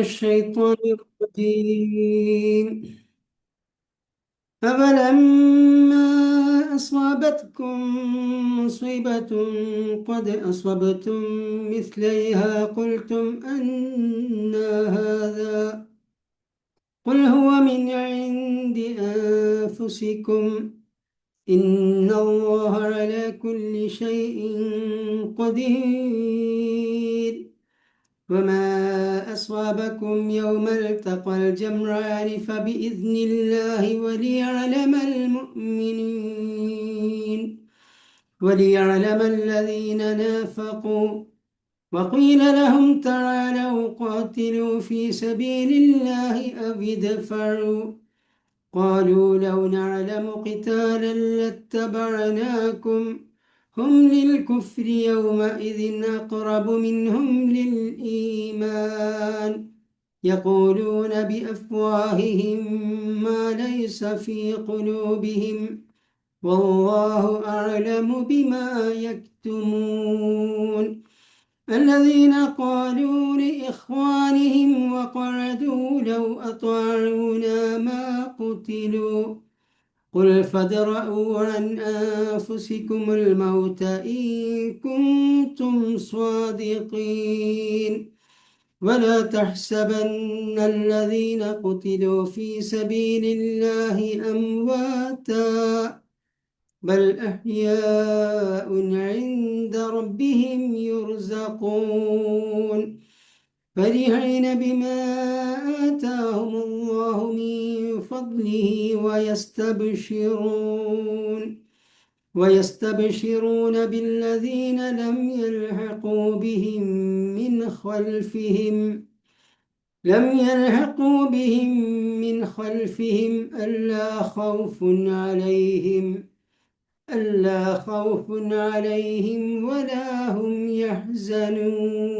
الشيطان الرجيم. أفلما أصابتكم مصيبة قد أصبتم مثليها قلتم أنى هذا، قل هو من عند أنفسكم إن الله على كل شيء قدير. وما أصابكم يوم التقى الجمعان فبإذن الله وليعلم الذين نافقوا. وقيل لهم تعالوا قاتلوا في سبيل الله أو ادفعوا، قالوا لو نعلم قتالا لاتبعناكم هم للكفر يومئذ أقرب منهم للإيمان، يقولون بأفواههم ما ليس في قلوبهم والله أعلم بما يكتمون. الذين قالوا لإخوانهم وقعدوا لو أطاعونا ما قتلوا، قل فادرءوا عن أنفسكم الموت إن كنتم صادقين. ولا تحسبن الذين قتلوا في سبيل الله أمواتا بل أحياء عند ربهم يرزقون، فرحين بما آتاهم الله من فضله ويستبشرون بالذين لم يلحقوا بهم من خلفهم ألا خوف عليهم ولا هم يحزنون،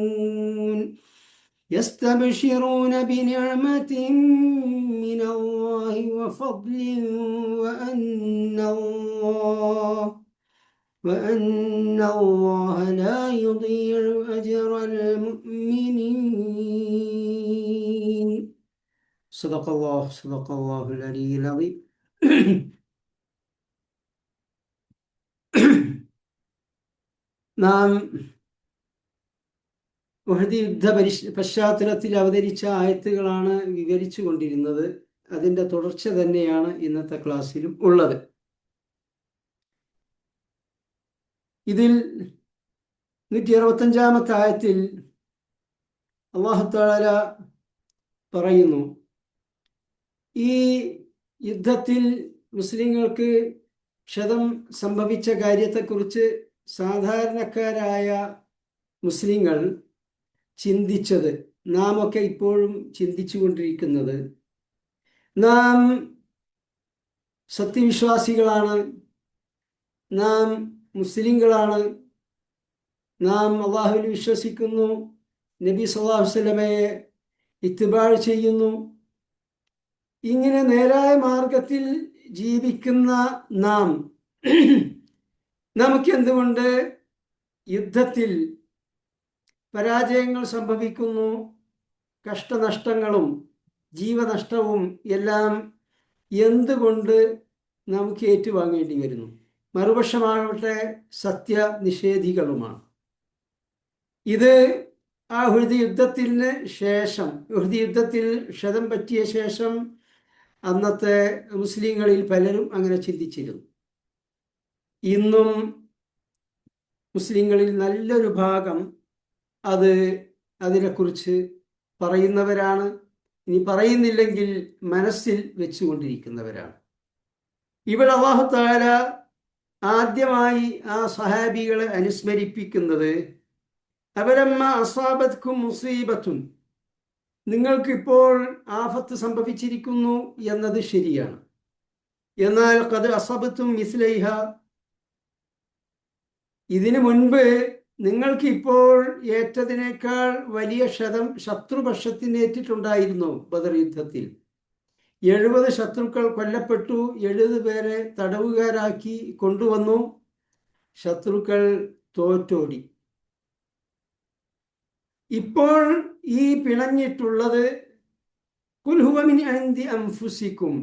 يستبشرون بنعمة من الله وفضل وأن الله لا يضيع أجر المؤمنين. صدق الله العلي العظيم. നാം ഉഹദ് യുദ്ധ പശ്ചാത്തലത്തിൽ അവതരിച്ച ആയത്തുകളാണ് വിവരിച്ചു കൊണ്ടിരുന്നത്. അതിൻ്റെ തുടർച്ച തന്നെയാണ് ഇന്നത്തെ ക്ലാസ്സിലും ഉള്ളത്. ഇതിൽ 165-ാമത്തെ ആയത്തിൽ അല്ലാഹു തആല പറയുന്നു, ഈ യുദ്ധത്തിൽ മുസ്ലിങ്ങൾക്ക് ക്ഷതം സംഭവിച്ച കാര്യത്തെക്കുറിച്ച് സാധാരണക്കാരായ മുസ്ലിങ്ങൾ ചിന്തിച്ചത്, നാം ഒക്കെ ഇപ്പോഴും ചിന്തിച്ചു കൊണ്ടിരിക്കുന്നത്, നാം സത്യവിശ്വാസികളാണ്, നാം മുസ്ലിങ്ങളാണ്, നാം അള്ളാഹുവിൽ വിശ്വസിക്കുന്നു, നബി സല്ലല്ലാഹു അലൈഹി വസല്ലമയെ ഇത്തിബാഅ് ചെയ്യുന്നു. ഇങ്ങനെ നേരായ മാർഗത്തിൽ ജീവിക്കുന്ന നാം നമുക്കെന്തുകൊണ്ട് യുദ്ധത്തിൽ പരാജയങ്ങൾ സംഭവിക്കുന്നു, കഷ്ടനഷ്ടങ്ങളും ജീവനഷ്ടവും എല്ലാം എന്തുകൊണ്ട് നമുക്ക് ഏറ്റുവാങ്ങേണ്ടി വരുന്നു? മറുപക്ഷമാകട്ടെ സത്യനിഷേധികളുമാണ്. ഇത് ആ ഉഹദ് യുദ്ധത്തിന് ശേഷം, ഉഹദ് യുദ്ധത്തിൽ ക്ഷതം പറ്റിയ ശേഷം അന്നത്തെ മുസ്ലിങ്ങളിൽ പലരും അങ്ങനെ ചിന്തിച്ചിരുന്നു. ഇന്നും മുസ്ലിങ്ങളിൽ നല്ലൊരു ഭാഗം അതിനെക്കുറിച്ച് പറയുന്നവരാണ്. ഇനി പറയുന്നില്ലെങ്കിൽ മനസ്സിൽ വെച്ചുകൊണ്ടിരിക്കുന്നവരാണ്. ഇവിടെ അല്ലാഹു തആല ആദ്യമായി ആ സഹാബികളെ അനുസ്മരിപ്പിക്കുന്നത്, അവലമ്മ അസാബത്കും മുസീബത്തുൻ, നിങ്ങൾക്കിപ്പോൾ ആഫത്ത് സംഭവിച്ചിരിക്കുന്നു എന്നത് ശരിയാണ്. എന്നാൽ ഖദ് അസബത്തും മിസ്ലൈഹ, ഇതിനു മുൻപ് നിങ്ങൾക്ക് ഇപ്പോൾ ഏറ്റതിനേക്കാൾ വലിയ ക്ഷതം ശത്രുപക്ഷത്തിനേറ്റിട്ടുണ്ടായിരുന്നു. ബദർ യുദ്ധത്തിൽ 70 ശത്രുക്കൾ കൊല്ലപ്പെട്ടു, 70 പേരെ തടവുകാരാക്കി കൊണ്ടുവന്നു. ശത്രുക്കൾ തോറ്റോടി. ഇപ്പോൾ ഈ പിണഞ്ഞിട്ടുള്ളത് ഖുൽ ഹുവ മിൻ ഇൻദി അൻഫുസിക്കും,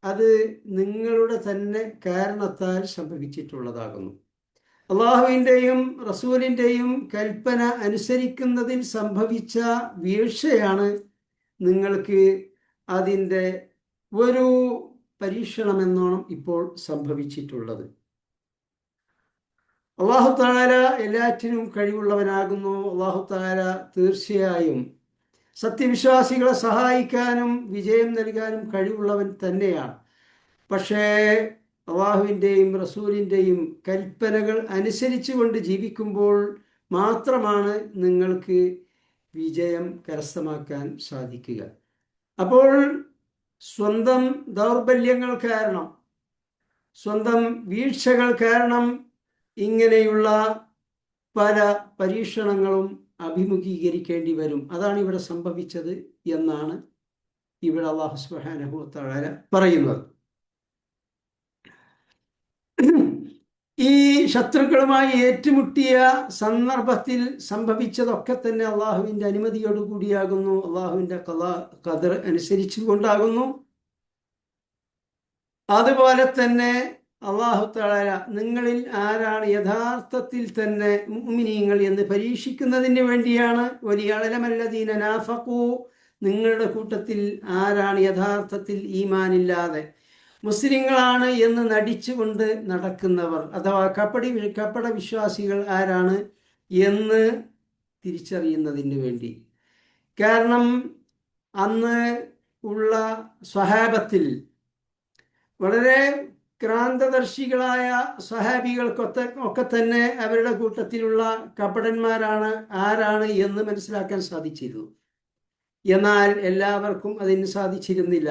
അത് നിങ്ങളുടെ തന്നെ കാരണത്താൽ സംഭവിച്ചിട്ടുള്ളതാകുന്നു. അള്ളാഹുവിൻ്റെയും റസൂലിൻ്റെയും കൽപ്പന അനുസരിക്കുന്നതിൽ സംഭവിച്ച വീഴ്ചയാണ് നിങ്ങൾക്ക് അതിൻ്റെ ഒരു പരീക്ഷണമെന്നോണം ഇപ്പോൾ സംഭവിച്ചിട്ടുള്ളത്. അള്ളാഹു തആല എല്ലാറ്റിനും കഴിവുള്ളവനാകുന്നു. അള്ളാഹു തആല തീർച്ചയായും സത്യവിശ്വാസികളെ സഹായിക്കാനും വിജയം നൽകാനും കഴിവുള്ളവൻ തന്നെയാണ്. പക്ഷേ അള്ളാഹുവിൻ്റെയും റസൂലിൻ്റെയും കൽപ്പനകൾ അനുസരിച്ചുകൊണ്ട് ജീവിക്കുമ്പോൾ മാത്രമാണ് നിങ്ങൾക്ക് വിജയം കരസ്ഥമാക്കാൻ സാധിക്കുക. അപ്പോൾ സ്വന്തം ദൗർബല്യങ്ങൾ കാരണം, സ്വന്തം വീഴ്ചകൾ കാരണം ഇങ്ങനെയുള്ള പല പരീക്ഷണങ്ങളും അഭിമുഖീകരിക്കേണ്ടി വരും. അതാണ് ഇവിടെ സംഭവിച്ചത് എന്നാണ് ഇവിടെ അല്ലാഹു സുബ്ഹാനഹു വ തആല പറയുന്നത്. ഈ ശത്രുക്കളുമായി ഏറ്റുമുട്ടിയ സന്ദർഭത്തിൽ സംഭവിച്ചതൊക്കെ തന്നെ അള്ളാഹുവിൻ്റെ അനുമതിയോടുകൂടിയാകുന്നു, അള്ളാഹുവിൻ്റെ ഖദർ അനുസരിച്ചുകൊണ്ടാകുന്നു. അതുപോലെ തന്നെ അല്ലാഹു തആല നിങ്ങളിൽ ആരാണ് യഥാർത്ഥത്തിൽ തന്നെ മുഅ്മിനീങ്ങൾ എന്ന് പരീക്ഷിക്കുന്നതിന് വേണ്ടിയാണ്. വലിയഅലമല്ലദീന നാഫഖൂ, നിങ്ങളുടെ കൂട്ടത്തിൽ ആരാണ് യഥാർത്ഥത്തിൽ ഈമാനില്ലാതെ മുസ്ലിങ്ങളാണ് എന്ന് നടിച്ചുകൊണ്ട് നടക്കുന്നവർ, അഥവാ കപട വിശ്വാസികൾ ആരാണ് എന്ന് തിരിച്ചറിയുന്നതിന് വേണ്ടി. കാരണം അന്ന് ഉള്ള സ്വഹാബത്തിൽ വളരെ ക്രാന്തദർശികളായ സ്വഹാബികൾക്കൊക്കെ തന്നെ അവരുടെ കൂട്ടത്തിലുള്ള കപടന്മാരാണ് ആരാണ് എന്ന് മനസ്സിലാക്കാൻ സാധിച്ചിരുന്നു. എന്നാൽ എല്ലാവർക്കും അതിന് സാധിച്ചിരുന്നില്ല.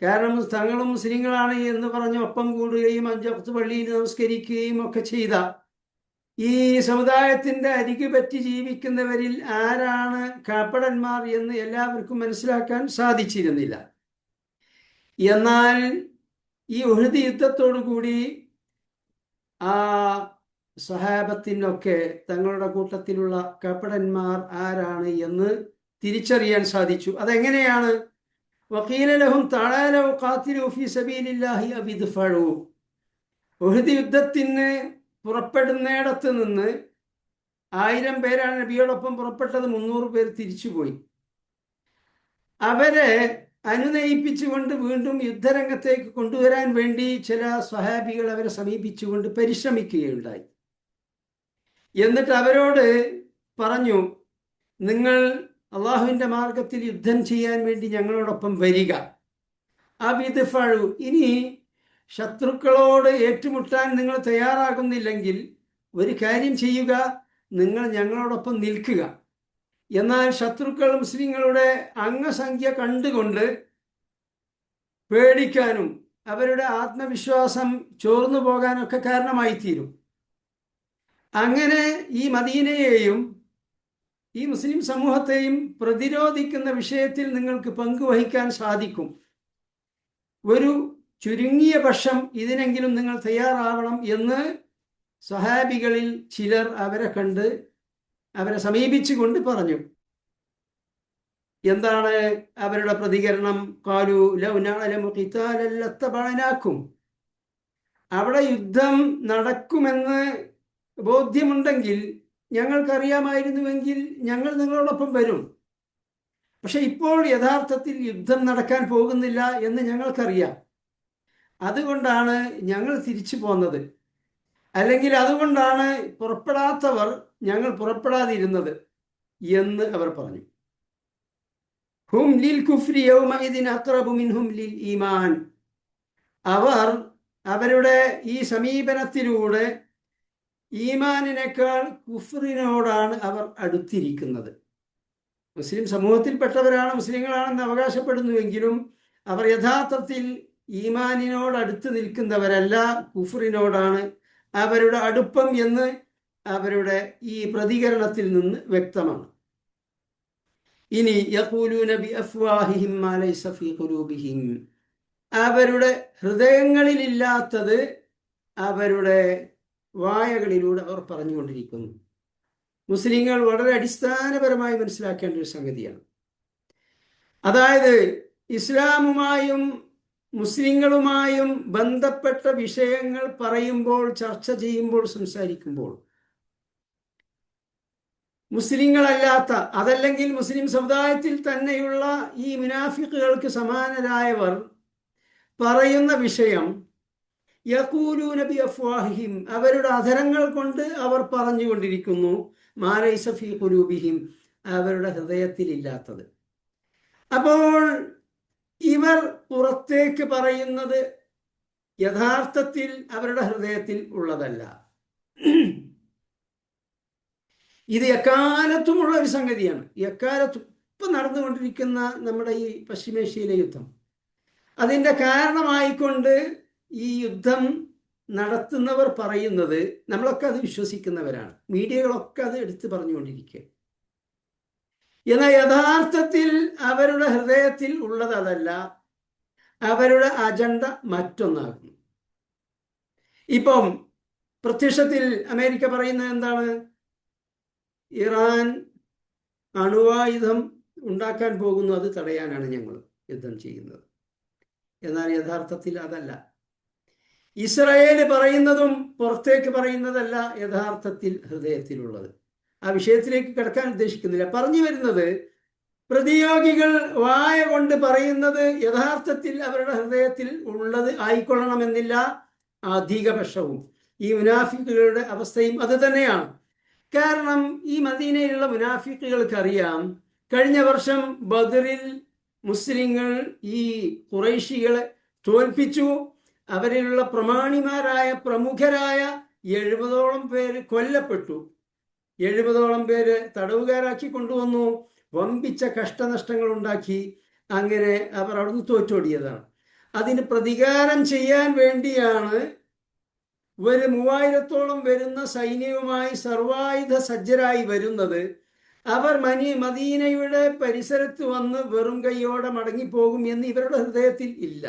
കാരണം തങ്ങളും മുസ്ലിങ്ങളാണ് എന്ന് പറഞ്ഞ് ഒപ്പം കൂടുകയും 5 വഖ്ത് പള്ളിയിൽ നമസ്കരിക്കുകയും ഒക്കെ ചെയ്ത ഈ സമുദായത്തിൻ്റെ അരികു പറ്റി ജീവിക്കുന്നവരിൽ ആരാണ് കപടന്മാർ എന്ന് എല്ലാവർക്കും മനസ്സിലാക്കാൻ സാധിച്ചിരുന്നില്ല. എന്നാൽ ഈ ഉഹദ് യുദ്ധത്തോടു കൂടി ആ സ്വഹാബത്തിനൊക്കെ തങ്ങളുടെ കൂട്ടത്തിലുള്ള കപടന്മാർ ആരാണ് എന്ന് തിരിച്ചറിയാൻ സാധിച്ചു. അതെങ്ങനെയാണ്? വഖീല ലഹും തആലൗ ഖാതിലൂ ഫീ സബീലില്ലാഹി അവ ഇദ്ഫഉ. ഉഹദ് യുദ്ധത്തിന് പുറപ്പെടുന്നിടത്ത് നിന്ന് 1000 പേരാണ് നബിയോടൊപ്പം പുറപ്പെട്ടത്. 300 പേർ തിരിച്ചുപോയി. അവരെ അനുനയിപ്പിച്ചുകൊണ്ട് വീണ്ടും യുദ്ധരംഗത്തേക്ക് കൊണ്ടുവരാൻ വേണ്ടി ചില സ്വഹാബികൾ അവരെ സമീപിച്ചുകൊണ്ട് പരിശ്രമിക്കുകയുണ്ടായി. എന്നിട്ട് അവരോട് പറഞ്ഞു, നിങ്ങൾ അള്ളാഹുവിൻ്റെ മാർഗത്തിൽ യുദ്ധം ചെയ്യാൻ വേണ്ടി ഞങ്ങളോടൊപ്പം വരിക. അബിദ്ഫഉ, ഇനി ശത്രുക്കളോട് ഏറ്റുമുട്ടാൻ നിങ്ങൾ തയ്യാറാകുന്നില്ലെങ്കിൽ ഒരു കാര്യം ചെയ്യുക, നിങ്ങൾ ഞങ്ങളോടൊപ്പം നിൽക്കുക. എന്നാൽ ശത്രുക്കൾ മുസ്ലിങ്ങളുടെ അംഗസംഖ്യ കണ്ടുകൊണ്ട് പേടിക്കാനും അവരുടെ ആത്മവിശ്വാസം ചോർന്നു പോകാനൊക്കെ കാരണമായി തീരും. അങ്ങനെ ഈ മദീനയെയും ഈ മുസ്ലിം സമൂഹത്തെയും പ്രതിരോധിക്കുന്ന വിഷയത്തിൽ നിങ്ങൾക്ക് പങ്കുവഹിക്കാൻ സാധിക്കും. ഒരു ചുരുങ്ങിയ പക്ഷം ഇതിനെങ്കിലും നിങ്ങൾ തയ്യാറാവണം എന്ന് സ്വഹാബികളിൽ ചിലർ അവരെ സമീപിച്ചുകൊണ്ട് പറഞ്ഞു. എന്താണ് അവരുടെ പ്രതികരണം? ഖാലൂ ലൗ നഅലമു ഖിതാലൻ ലത്തബഅനാകും. അവിടെ യുദ്ധം നടക്കുമെന്ന് ബോധ്യമുണ്ടെങ്കിൽ, ഞങ്ങൾക്കറിയാമായിരുന്നുവെങ്കിൽ ഞങ്ങൾ നിങ്ങളോടൊപ്പം വരും. പക്ഷെ ഇപ്പോൾ യഥാർത്ഥത്തിൽ യുദ്ധം നടക്കാൻ പോകുന്നില്ല എന്ന് ഞങ്ങൾക്കറിയാം. അതുകൊണ്ടാണ് ഞങ്ങൾ തിരിച്ചു പോന്നത്. അല്ലെങ്കിൽ അതുകൊണ്ടാണ് പുറപ്പെടാത്തവർ ഞങ്ങൾ പുറപ്പെടാതിരുന്നത് എന്ന് അവർ പറഞ്ഞു. ഹും ലിൽ കുഫ്രി യൗമഇദിൻ അഖ്റബു മിൻഹും ലിൽ ഈമാൻ. അവർ അവരുടെ ഈ സമീപനത്തിലൂടെ ഈമാനിനേക്കാൾ കുഫ്രിനോടാണ് അവർ അടുത്തിരിക്കുന്നത്. മുസ്ലിം സമൂഹത്തിൽപ്പെട്ടവരാണ്, മുസ്ലിങ്ങളാണെന്ന് അവകാശപ്പെടുന്നുവെങ്കിലും അവർ യഥാർത്ഥത്തിൽ ഈമാനിനോട് അടുത്ത് നിൽക്കുന്നവരല്ല, കുഫ്രിനോടാണ് അവരുടെ അടുപ്പം എന്ന് അവരുടെ ഈ പ്രതികരണത്തിൽ നിന്ന് വ്യക്തമാണ്. ഇനി യഖൂലൂന ബിഅഫ്വാഹിഹിം മാ ലൈസ ഫീ ഖുലൂബിഹിം, അവരുടെ ഹൃദയങ്ങളിലില്ലാത്തത് അവരുടെ വായകളിലൂടെ അവർ പറഞ്ഞുകൊണ്ടിരിക്കുന്നു. മുസ്ലിങ്ങൾ വളരെ അടിസ്ഥാനപരമായി മനസ്സിലാക്കേണ്ട ഒരു സംഗതിയാണ്. അതായത് ഇസ്ലാമുമായും മുസ്ലിങ്ങളുമായും ബന്ധപ്പെട്ട വിഷയങ്ങൾ പറയുമ്പോൾ, ചർച്ച ചെയ്യുമ്പോൾ, സംസാരിക്കുമ്പോൾ മുസ്ലിങ്ങളല്ലാത്ത, അതല്ലെങ്കിൽ മുസ്ലിം സമുദായത്തിൽ തന്നെയുള്ള ഈ മുനാഫിക്കുകൾക്ക് സമാനരായവർ പറയുന്ന വിഷയം യഖൂലൂന ബിഅഫ്വാഹിഹിം, അവരുടെ അധരങ്ങൾ കൊണ്ട് അവർ പറഞ്ഞുകൊണ്ടിരിക്കുന്നു, മാ ലൈസ ഫീ ഖുലൂബിഹിം, അവരുടെ ഹൃദയത്തിൽ ഇല്ലാത്തത്. അപ്പോൾ ഇവർ പുറത്തേക്ക് പറയുന്നത് യഥാർത്ഥത്തിൽ അവരുടെ ഹൃദയത്തിൽ ഉള്ളതല്ല. ഇത് എക്കാലത്തുമുള്ള ഒരു സംഗതിയാണ്. എക്കാലത്തും ഇപ്പം നടന്നുകൊണ്ടിരിക്കുന്ന നമ്മുടെ ഈ പശ്ചിമേഷ്യയിലെ യുദ്ധം, അതിൻ്റെ കാരണമായിക്കൊണ്ട് ഈ യുദ്ധം നടത്തുന്നവർ പറയുന്നത്, നമ്മളൊക്കെ അത് വിശ്വസിക്കുന്നവരാണ്, മീഡിയകളൊക്കെ അത് എടുത്തു പറഞ്ഞുകൊണ്ടിരിക്കുക. എന്നാൽ യഥാർത്ഥത്തിൽ അവരുടെ ഹൃദയത്തിൽ ഉള്ളത് അതല്ല, അവരുടെ അജണ്ട മറ്റൊന്നാകുന്നു. ഇപ്പം പ്രത്യക്ഷത്തിൽ അമേരിക്ക പറയുന്നത് എന്താണ്? ഇറാൻ അണുവായുധം ഉണ്ടാക്കാൻ പോകുന്നു, അത് തടയാനാണ് ഞങ്ങൾ യുദ്ധം ചെയ്യുന്നത്. എന്നാൽ യഥാർത്ഥത്തിൽ അതല്ല. ഇസ്രായേൽ പറയുന്നതും പുറത്തേക്ക് പറയുന്നതല്ല യഥാർത്ഥത്തിൽ ഹൃദയത്തിലുള്ളത്. ആ വിഷയത്തിലേക്ക് കിടക്കാൻ ഉദ്ദേശിക്കുന്നില്ല. പറഞ്ഞു വരുന്നത്, പ്രതിയോഗികൾ വായ കൊണ്ട് പറയുന്നത് യഥാർത്ഥത്തിൽ അവരുടെ ഹൃദയത്തിൽ ഉള്ളത് ആയിക്കൊള്ളണമെന്നില്ല. അധികപക്ഷവും ഈ മുനാഫിക്കുകളുടെ അവസ്ഥയും അത് തന്നെയാണ്. കാരണം ഈ മദീനയിലുള്ള മുനാഫിക്കുകൾക്കറിയാം, കഴിഞ്ഞ വർഷം ബദറിൽ മുസ്ലിങ്ങൾ ഈ ഖുറൈശികളെ തോൽപ്പിച്ചു. അവരിലുള്ള പ്രമാണിമാരായ പ്രമുഖരായ 70ഓളം പേര് കൊല്ലപ്പെട്ടു, 70ഓളം പേര് തടവുകാരാക്കി കൊണ്ടുവന്നു, വമ്പിച്ച കഷ്ടനഷ്ടങ്ങൾ ഉണ്ടാക്കി. അങ്ങനെ അവർ അവിടുന്ന് തോറ്റോടിയതാണ്. അതിന് പ്രതികാരം ചെയ്യാൻ വേണ്ടിയാണ് ഒരു 3000ഓളം വരുന്ന സൈന്യവുമായി സർവായുധ സജ്ജരായി വരുന്നത്. അവർ മദീനയുടെ പരിസരത്ത് വന്ന് വെറും കൈയോടെ മടങ്ങിപ്പോകും എന്ന് ഇവരുടെ ഹൃദയത്തിൽ ഇല്ല.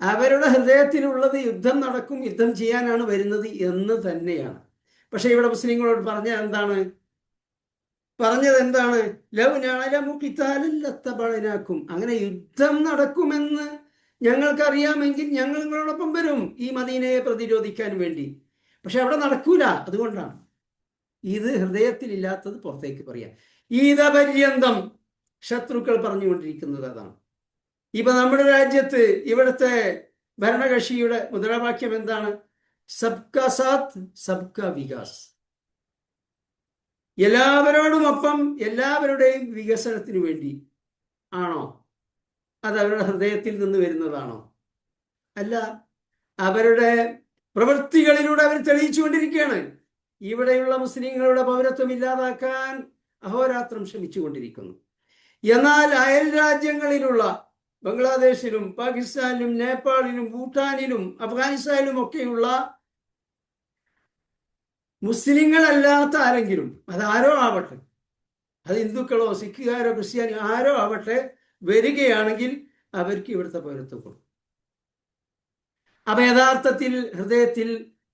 അവരുടെ ഹൃദയത്തിലുള്ളത് യുദ്ധം നടക്കും, യുദ്ധം ചെയ്യാനാണ് വരുന്നത് എന്ന് തന്നെയാണ്. പക്ഷെ ഇവിടെ മുസ്ലിങ്ങളോട് പറഞ്ഞത് എന്താണ്? ലൗ നഅലമു ഖിതാലൻ ലത്തബഅനാകും, അങ്ങനെ യുദ്ധം നടക്കുമെന്ന് ഞങ്ങൾക്കറിയാമെങ്കിൽ ഞങ്ങൾ നിങ്ങളോടൊപ്പം വരും ഈ മദീനയെ പ്രതിരോധിക്കാൻ വേണ്ടി. പക്ഷെ അവിടെ നടക്കൂല. അതുകൊണ്ടാണ് ഇത് ഹൃദയത്തിലില്ലാത്തത് പുറത്തേക്ക് പറയാം. ഈതപര്യന്തം ശത്രുക്കൾ പറഞ്ഞുകൊണ്ടിരിക്കുന്നത് അതാണ്. ഇപ്പൊ നമ്മുടെ രാജ്യത്ത് ഇവിടുത്തെ ഭരണകക്ഷിയുടെ മുദ്രാവാക്യം എന്താണ്? സബ്കാ സാത്ത് സബ്കാ വികാസ്, എല്ലാവരോടുമൊപ്പം എല്ലാവരുടെയും വികസനത്തിനു വേണ്ടി ആണോ? അത് അവരുടെ ഹൃദയത്തിൽ നിന്ന് വരുന്നതാണോ? അല്ല, അവരുടെ പ്രവൃത്തികളിലൂടെ അവർ തെളിയിച്ചുകൊണ്ടിരിക്കുകയാണ്. ഇവിടെയുള്ള മുസ്ലിങ്ങളുടെ പൗരത്വം ഇല്ലാതാക്കാൻ അഹോരാത്രം ശ്രമിച്ചുകൊണ്ടിരിക്കുന്നു. എന്നാൽ അയൽ രാജ്യങ്ങളിലുള്ള ബംഗ്ലാദേശിലും പാകിസ്ഥാനിലും നേപ്പാളിലും ഭൂട്ടാനിലും അഫ്ഗാനിസ്ഥാനിലും ഒക്കെയുള്ള മുസ്ലിങ്ങളല്ലാത്ത ആരെങ്കിലും, അതാരോ ആവട്ടെ, അത് ഹിന്ദുക്കളോ സിഖുകാരോ ക്രിസ്ത്യാനിയോ ആരോ ആവട്ടെ, വരികയാണെങ്കിൽ അവർക്ക് ഇവിടുത്തെ പൗരത്വം കൊടുക്കും. അപ്പൊ യഥാർത്ഥത്തിൽ ഹൃദയത്തിൽ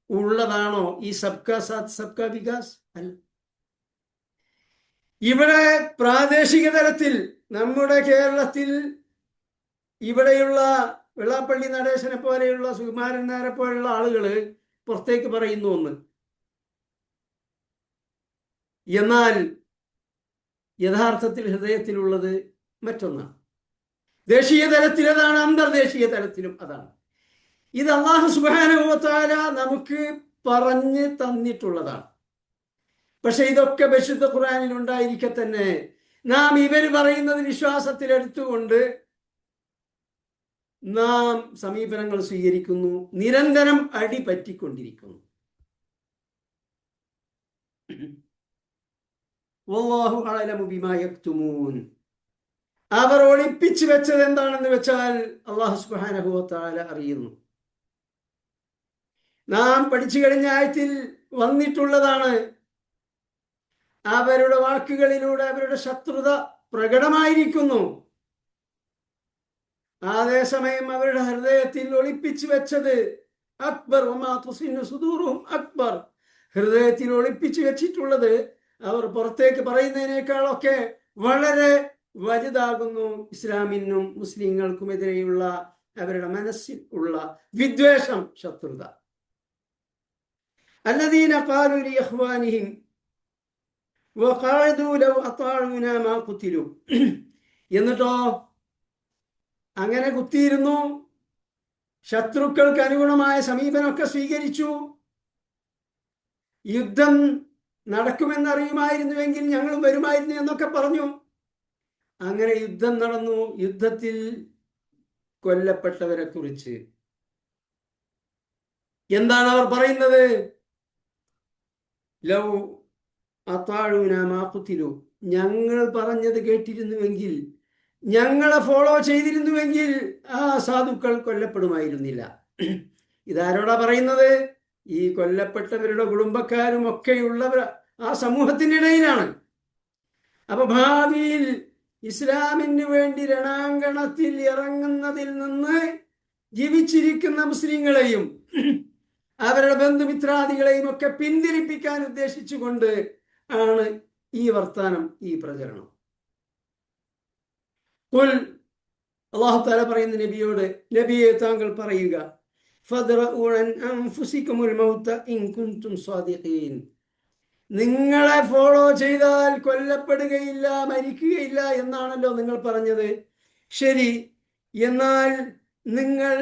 ഉള്ളതാണോ ഈ സബ്കാ സാത്ത് സബ്കാ വികാസ്? അല്ല. ഇവിടെ പ്രാദേശിക തലത്തിൽ നമ്മുടെ കേരളത്തിൽ ഇവിടെയുള്ള വെള്ളാപ്പള്ളി നടേശനെ പോലെയുള്ള സുകുമാരൻ നായരെ പോലെയുള്ള ആളുകൾ പുറത്തേക്ക് പറയുന്നു ഒന്ന്, എന്നാൽ യഥാർത്ഥത്തിൽ ഹൃദയത്തിലുള്ളത് മറ്റൊന്നാണ്. ദേശീയ തലത്തിൽ അതാണ്, അന്തർദേശീയ തലത്തിലും അതാണ്. ഇത് അല്ലാഹു സുബ്ഹാനഹു വ തആല നമുക്ക് പറഞ്ഞു തന്നിട്ടുള്ളതാണ്. പക്ഷെ ഇതൊക്കെ പരിശുദ്ധ ഖുർആനിൽ ഉണ്ടായിരിക്കെ തന്നെ നാം ഇവർ പറയുന്നത് വിശ്വാസത്തിലെടുത്തുകൊണ്ട് നാം സമീപനങ്ങൾ സ്വീകരിക്കുന്നു, നിരന്തരം അടി പറ്റിക്കൊണ്ടിരിക്കുന്നു. വല്ലാഹു അഅലമു ബിമാ യക്തുമൂൻ, അവർ ഒളിപ്പിച്ചു വെച്ചത് എന്താണെന്ന് വെച്ചാൽ അല്ലാഹു സുബ്ഹാനഹു വ തആല അറിയുന്നു. നാം പഠിച്ചു കഴിഞ്ഞ ആയത്തിൽ വന്നിട്ടുള്ളതാണ്. അവരുടെ വാക്കുകളിലൂടെ അവരുടെ ശത്രുത പ്രകടമായിരിക്കുന്നു. അതേസമയം അവരുടെ ഹൃദയത്തിൽ ഒളിപ്പിച്ചു വെച്ചത് അക്ബർ, സുദൂറുഹും അക്ബർ, ഹൃദയത്തിൽ ഒളിപ്പിച്ചു വെച്ചിട്ടുള്ളത് അവർ പുറത്തേക്ക് പറയുന്നതിനേക്കാളൊക്കെ വളരെ വലുതാകുന്നു. ഇസ്ലാമിനും മുസ്ലിങ്ങൾക്കുമെതിരെയുള്ള അവരുടെ മനസ്സിൽ ഉള്ള വിദ്വേഷം, ശത്രുത. الذين قالوا لإخوانهم وقعدوا لو أطاعونا ما قتلوا. എന്നിട്ടോ അങ്ങനെ കുത്തിയിരുന്നു, ശത്രുക്കൾക്ക് അനുഗുണമായ സമീപനമൊക്കെ സ്വീകരിച്ചു. യുദ്ധം നടക്കുമെന്നറിയുമായിരുന്നുവെങ്കിൽ ഞങ്ങൾ വരുമായിരുന്നു എന്നൊക്കെ പറഞ്ഞു. അങ്ങനെ യുദ്ധം നടന്നു. യുദ്ധത്തിൽ കൊല്ലപ്പെട്ടവരെ കുറിച്ച് എന്താണ് അവർ പറയുന്നത്? ലൗ അതാഴൂന മാ ഖുതിലു, ഞങ്ങൾ പറഞ്ഞത് കേട്ടിരുന്നുവെങ്കിൽ, ഞങ്ങളെ ഫോളോ ചെയ്തിരുന്നുവെങ്കിൽ ആ സാധുക്കൾ കൊല്ലപ്പെടുമായിരുന്നില്ല. ഇതാരോടാ പറയുന്നത്? ഈ കൊല്ലപ്പെട്ടവരുടെ കുടുംബക്കാരും ഒക്കെയുള്ളവർ ആ സമൂഹത്തിൻ്റെ ഇടയിലാണ്. അപ്പൊ ഭാവിയിൽ ഇസ്ലാമിന് വേണ്ടി രണാങ്കണത്തിൽ ഇറങ്ങുന്നതിൽ നിന്ന് ജീവിച്ചിരിക്കുന്ന മുസ്ലിങ്ങളെയും അവരുടെ ബന്ധുമിത്രാദികളെയും ഒക്കെ പിന്തിരിപ്പിക്കാൻ ഉദ്ദേശിച്ചുകൊണ്ട് ആണ് ഈ വർത്താനം, ഈ പ്രചരണം. ഖുൽ, അല്ലാഹു തആല പറയുന്ന നബിയോട്, നബിയെ താങ്കൾ പറയുക, ഫദ്റഉ അൻ അൻഫുസികുമുൽ മൗത ഇൻ കുൻതും സ്വാദിഖീൻ. നിങ്ങളെ ഫോളോ ചെയ്താൽ കൊല്ലപ്പെടുകയില്ല, മരിക്കുകയില്ല എന്നാണല്ലോ നിങ്ങൾ പറഞ്ഞത്. ശരി, എന്നാൽ നിങ്ങൾ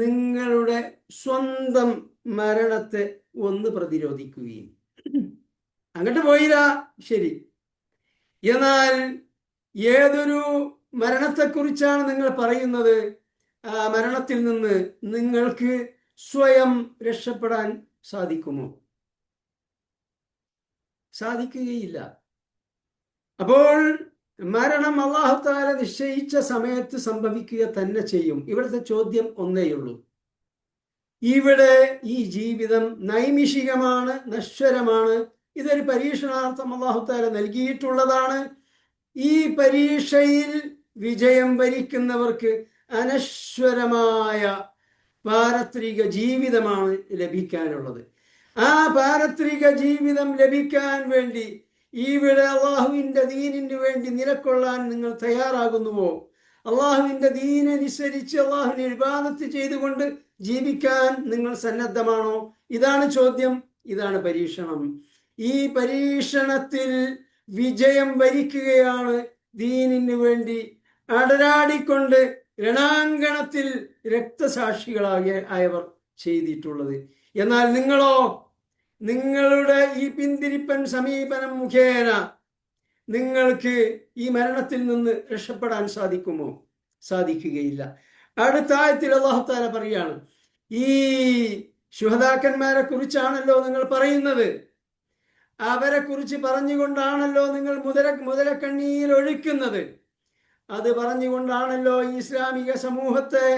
നിങ്ങളുടെ സ്വന്തം മരണത്തെ ഒന്ന് പ്രതിരോധിക്കുകയും. അങ്ങോട്ട് പോയില്ല, ശരി. എന്നാൽ ഏതൊരു മരണത്തെക്കുറിച്ചാണ് നിങ്ങൾ പറയുന്നത്? ആ മരണത്തിൽ നിന്ന് നിങ്ങൾക്ക് സ്വയം രക്ഷപ്പെടാൻ സാധിക്കുമോ? സാധിക്കുകയില്ല. അപ്പോൾ മരണം അല്ലാഹു തആല നിശ്ചയിച്ച സമയത്ത് സംഭവിക്കുക തന്നെ ചെയ്യും. ഇവിടുത്തെ ചോദ്യം ഒന്നേയുള്ളൂ. ഇവിടെ ഈ ജീവിതം നൈമിഷികമാണ്, നശ്വരമാണ്. ഇതൊരു പരീക്ഷണാർത്ഥം അല്ലാഹു തആല നൽകിയിട്ടുള്ളതാണ്. ഈ പരീക്ഷയിൽ വിജയം വരിക്കുന്നവർക്ക് അനശ്വരമായ പാരത്രിക ജീവിതമാണ് ലഭിക്കാനുള്ളത്. ആ പാരത്രിക ജീവിതം ലഭിക്കാൻ വേണ്ടി ഇവിടെ അള്ളാഹുവിൻ്റെ ദീനിന് വേണ്ടി നിലകൊള്ളാൻ നിങ്ങൾ തയ്യാറാകുന്നുവോ? അള്ളാഹുവിൻ്റെ ദീനനുസരിച്ച് അള്ളാഹുവിനെ ഇബാദത്ത് ചെയ്തുകൊണ്ട് ജീവിക്കാൻ നിങ്ങൾ സന്നദ്ധമാണോ? ഇതാണ് ചോദ്യം, ഇതാണ് പരീക്ഷണം. ഈ പരീക്ഷണത്തിൽ വിജയം വരിക്കുകയാണ് ദീനിന് വേണ്ടി അടരാടിക്കൊണ്ട് രണാങ്കണത്തിൽ രക്തസാക്ഷികളായവർ ചെയ്തിട്ടുള്ളത്. എന്നാൽ നിങ്ങളോ, നിങ്ങളുടെ ഈ പിന്തിരിപ്പൻ സമീപനം മുഖേന നിങ്ങൾക്ക് ഈ മരണത്തിൽ നിന്ന് രക്ഷപ്പെടാൻ സാധിക്കുമോ? സാധിക്കുകയില്ല. അടുത്ത ആയത്തിൽ അല്ലാഹു തആല പറയാണ്, ഈ ശുഹദാക്കന്മാരെ കുറിച്ചാണല്ലോ നിങ്ങൾ പറയുന്നത്. അവരെ കുറിച്ച് പറഞ്ഞുകൊണ്ടാണല്ലോ നിങ്ങൾ മുതലക്കണ്ണീർ ഒഴുക്കുന്നത്. അത് പറഞ്ഞുകൊണ്ടാണല്ലോ ഈ ഇസ്ലാമിക സമൂഹത്തെ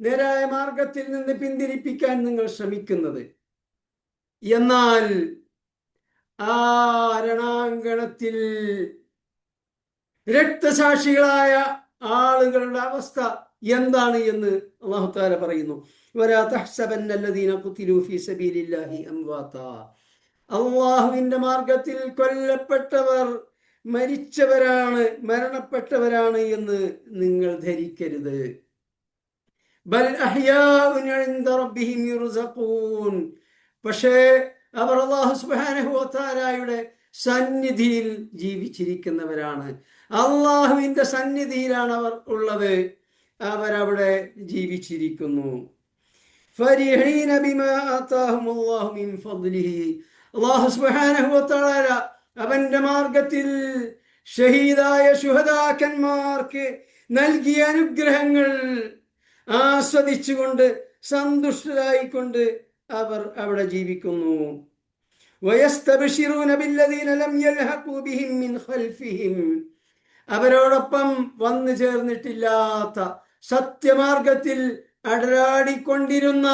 നേരായ മാർഗത്തിൽ നിന്ന് പിന്തിരിപ്പിക്കാൻ നിങ്ങൾ ശ്രമിക്കുന്നത്. എന്നാൽ ആ രണാങ്കണത്തിൽ രക്തസാക്ഷികളായ ആളുകളുടെ അവസ്ഥ എന്താണ് എന്ന് അല്ലാഹു തആല പറയുന്നു. വലാ തഹ്സബന്ന അല്ലദീന ഖുതിലൂ ഫീ സബീലില്ലാഹി അംവാതാ. അല്ലാഹുവിന്റെ മാർഗത്തിൽ കൊല്ലപ്പെട്ടവർ മരിച്ചവരാണ്, മരണപ്പെട്ടവരാണ് എന്ന് നിങ്ങൾ ധരിക്കരുത്. ബൽ അഹ്യാഉൻ ഇൻദ റബ്ബിഹിം യുർസഖൂൻ. പക്ഷേ അവർ അല്ലാഹു സുബ്ഹാനഹു വ തആലയുടെ സന്നിധിയിൽ ജീവിച്ചിരിക്കുന്നവരാണ്. അല്ലാഹുവിന്റെ സന്നിധിയിലാണ് അവർ ഉള്ളത്. അവരവിടെ ജീവിച്ചിരിക്കുന്നു. ഫരിഹീന ബിമാ ആതാഹുമുല്ലാഹു മിൻ ഫദ്ലിഹി. അല്ലാഹു സുബ്ഹാനഹു വ തആല അവന്റെ മാർഗത്തിൽ ഷഹീദായ ശുഹദാക്കന്മാർക്ക് നൽകിയ അനുഗ്രഹങ്ങൾ ആസ്വദിച്ചുകൊണ്ട് സന്തുഷ്ടരായിക്കൊണ്ട് അവർ അവിടെ ജീവിക്കുന്നു. വയസ്തബ്ശിറൂന ബില്ലദീന ലം യൽഹഖൂ ബിഹിം മിൻ ഖൽഫിഹിം. അവരോടൊപ്പം വന്നു ചേർന്നിട്ടില്ലാത്ത സത്യമാർഗത്തിൽ അടരാടിക്കൊണ്ടിരുന്ന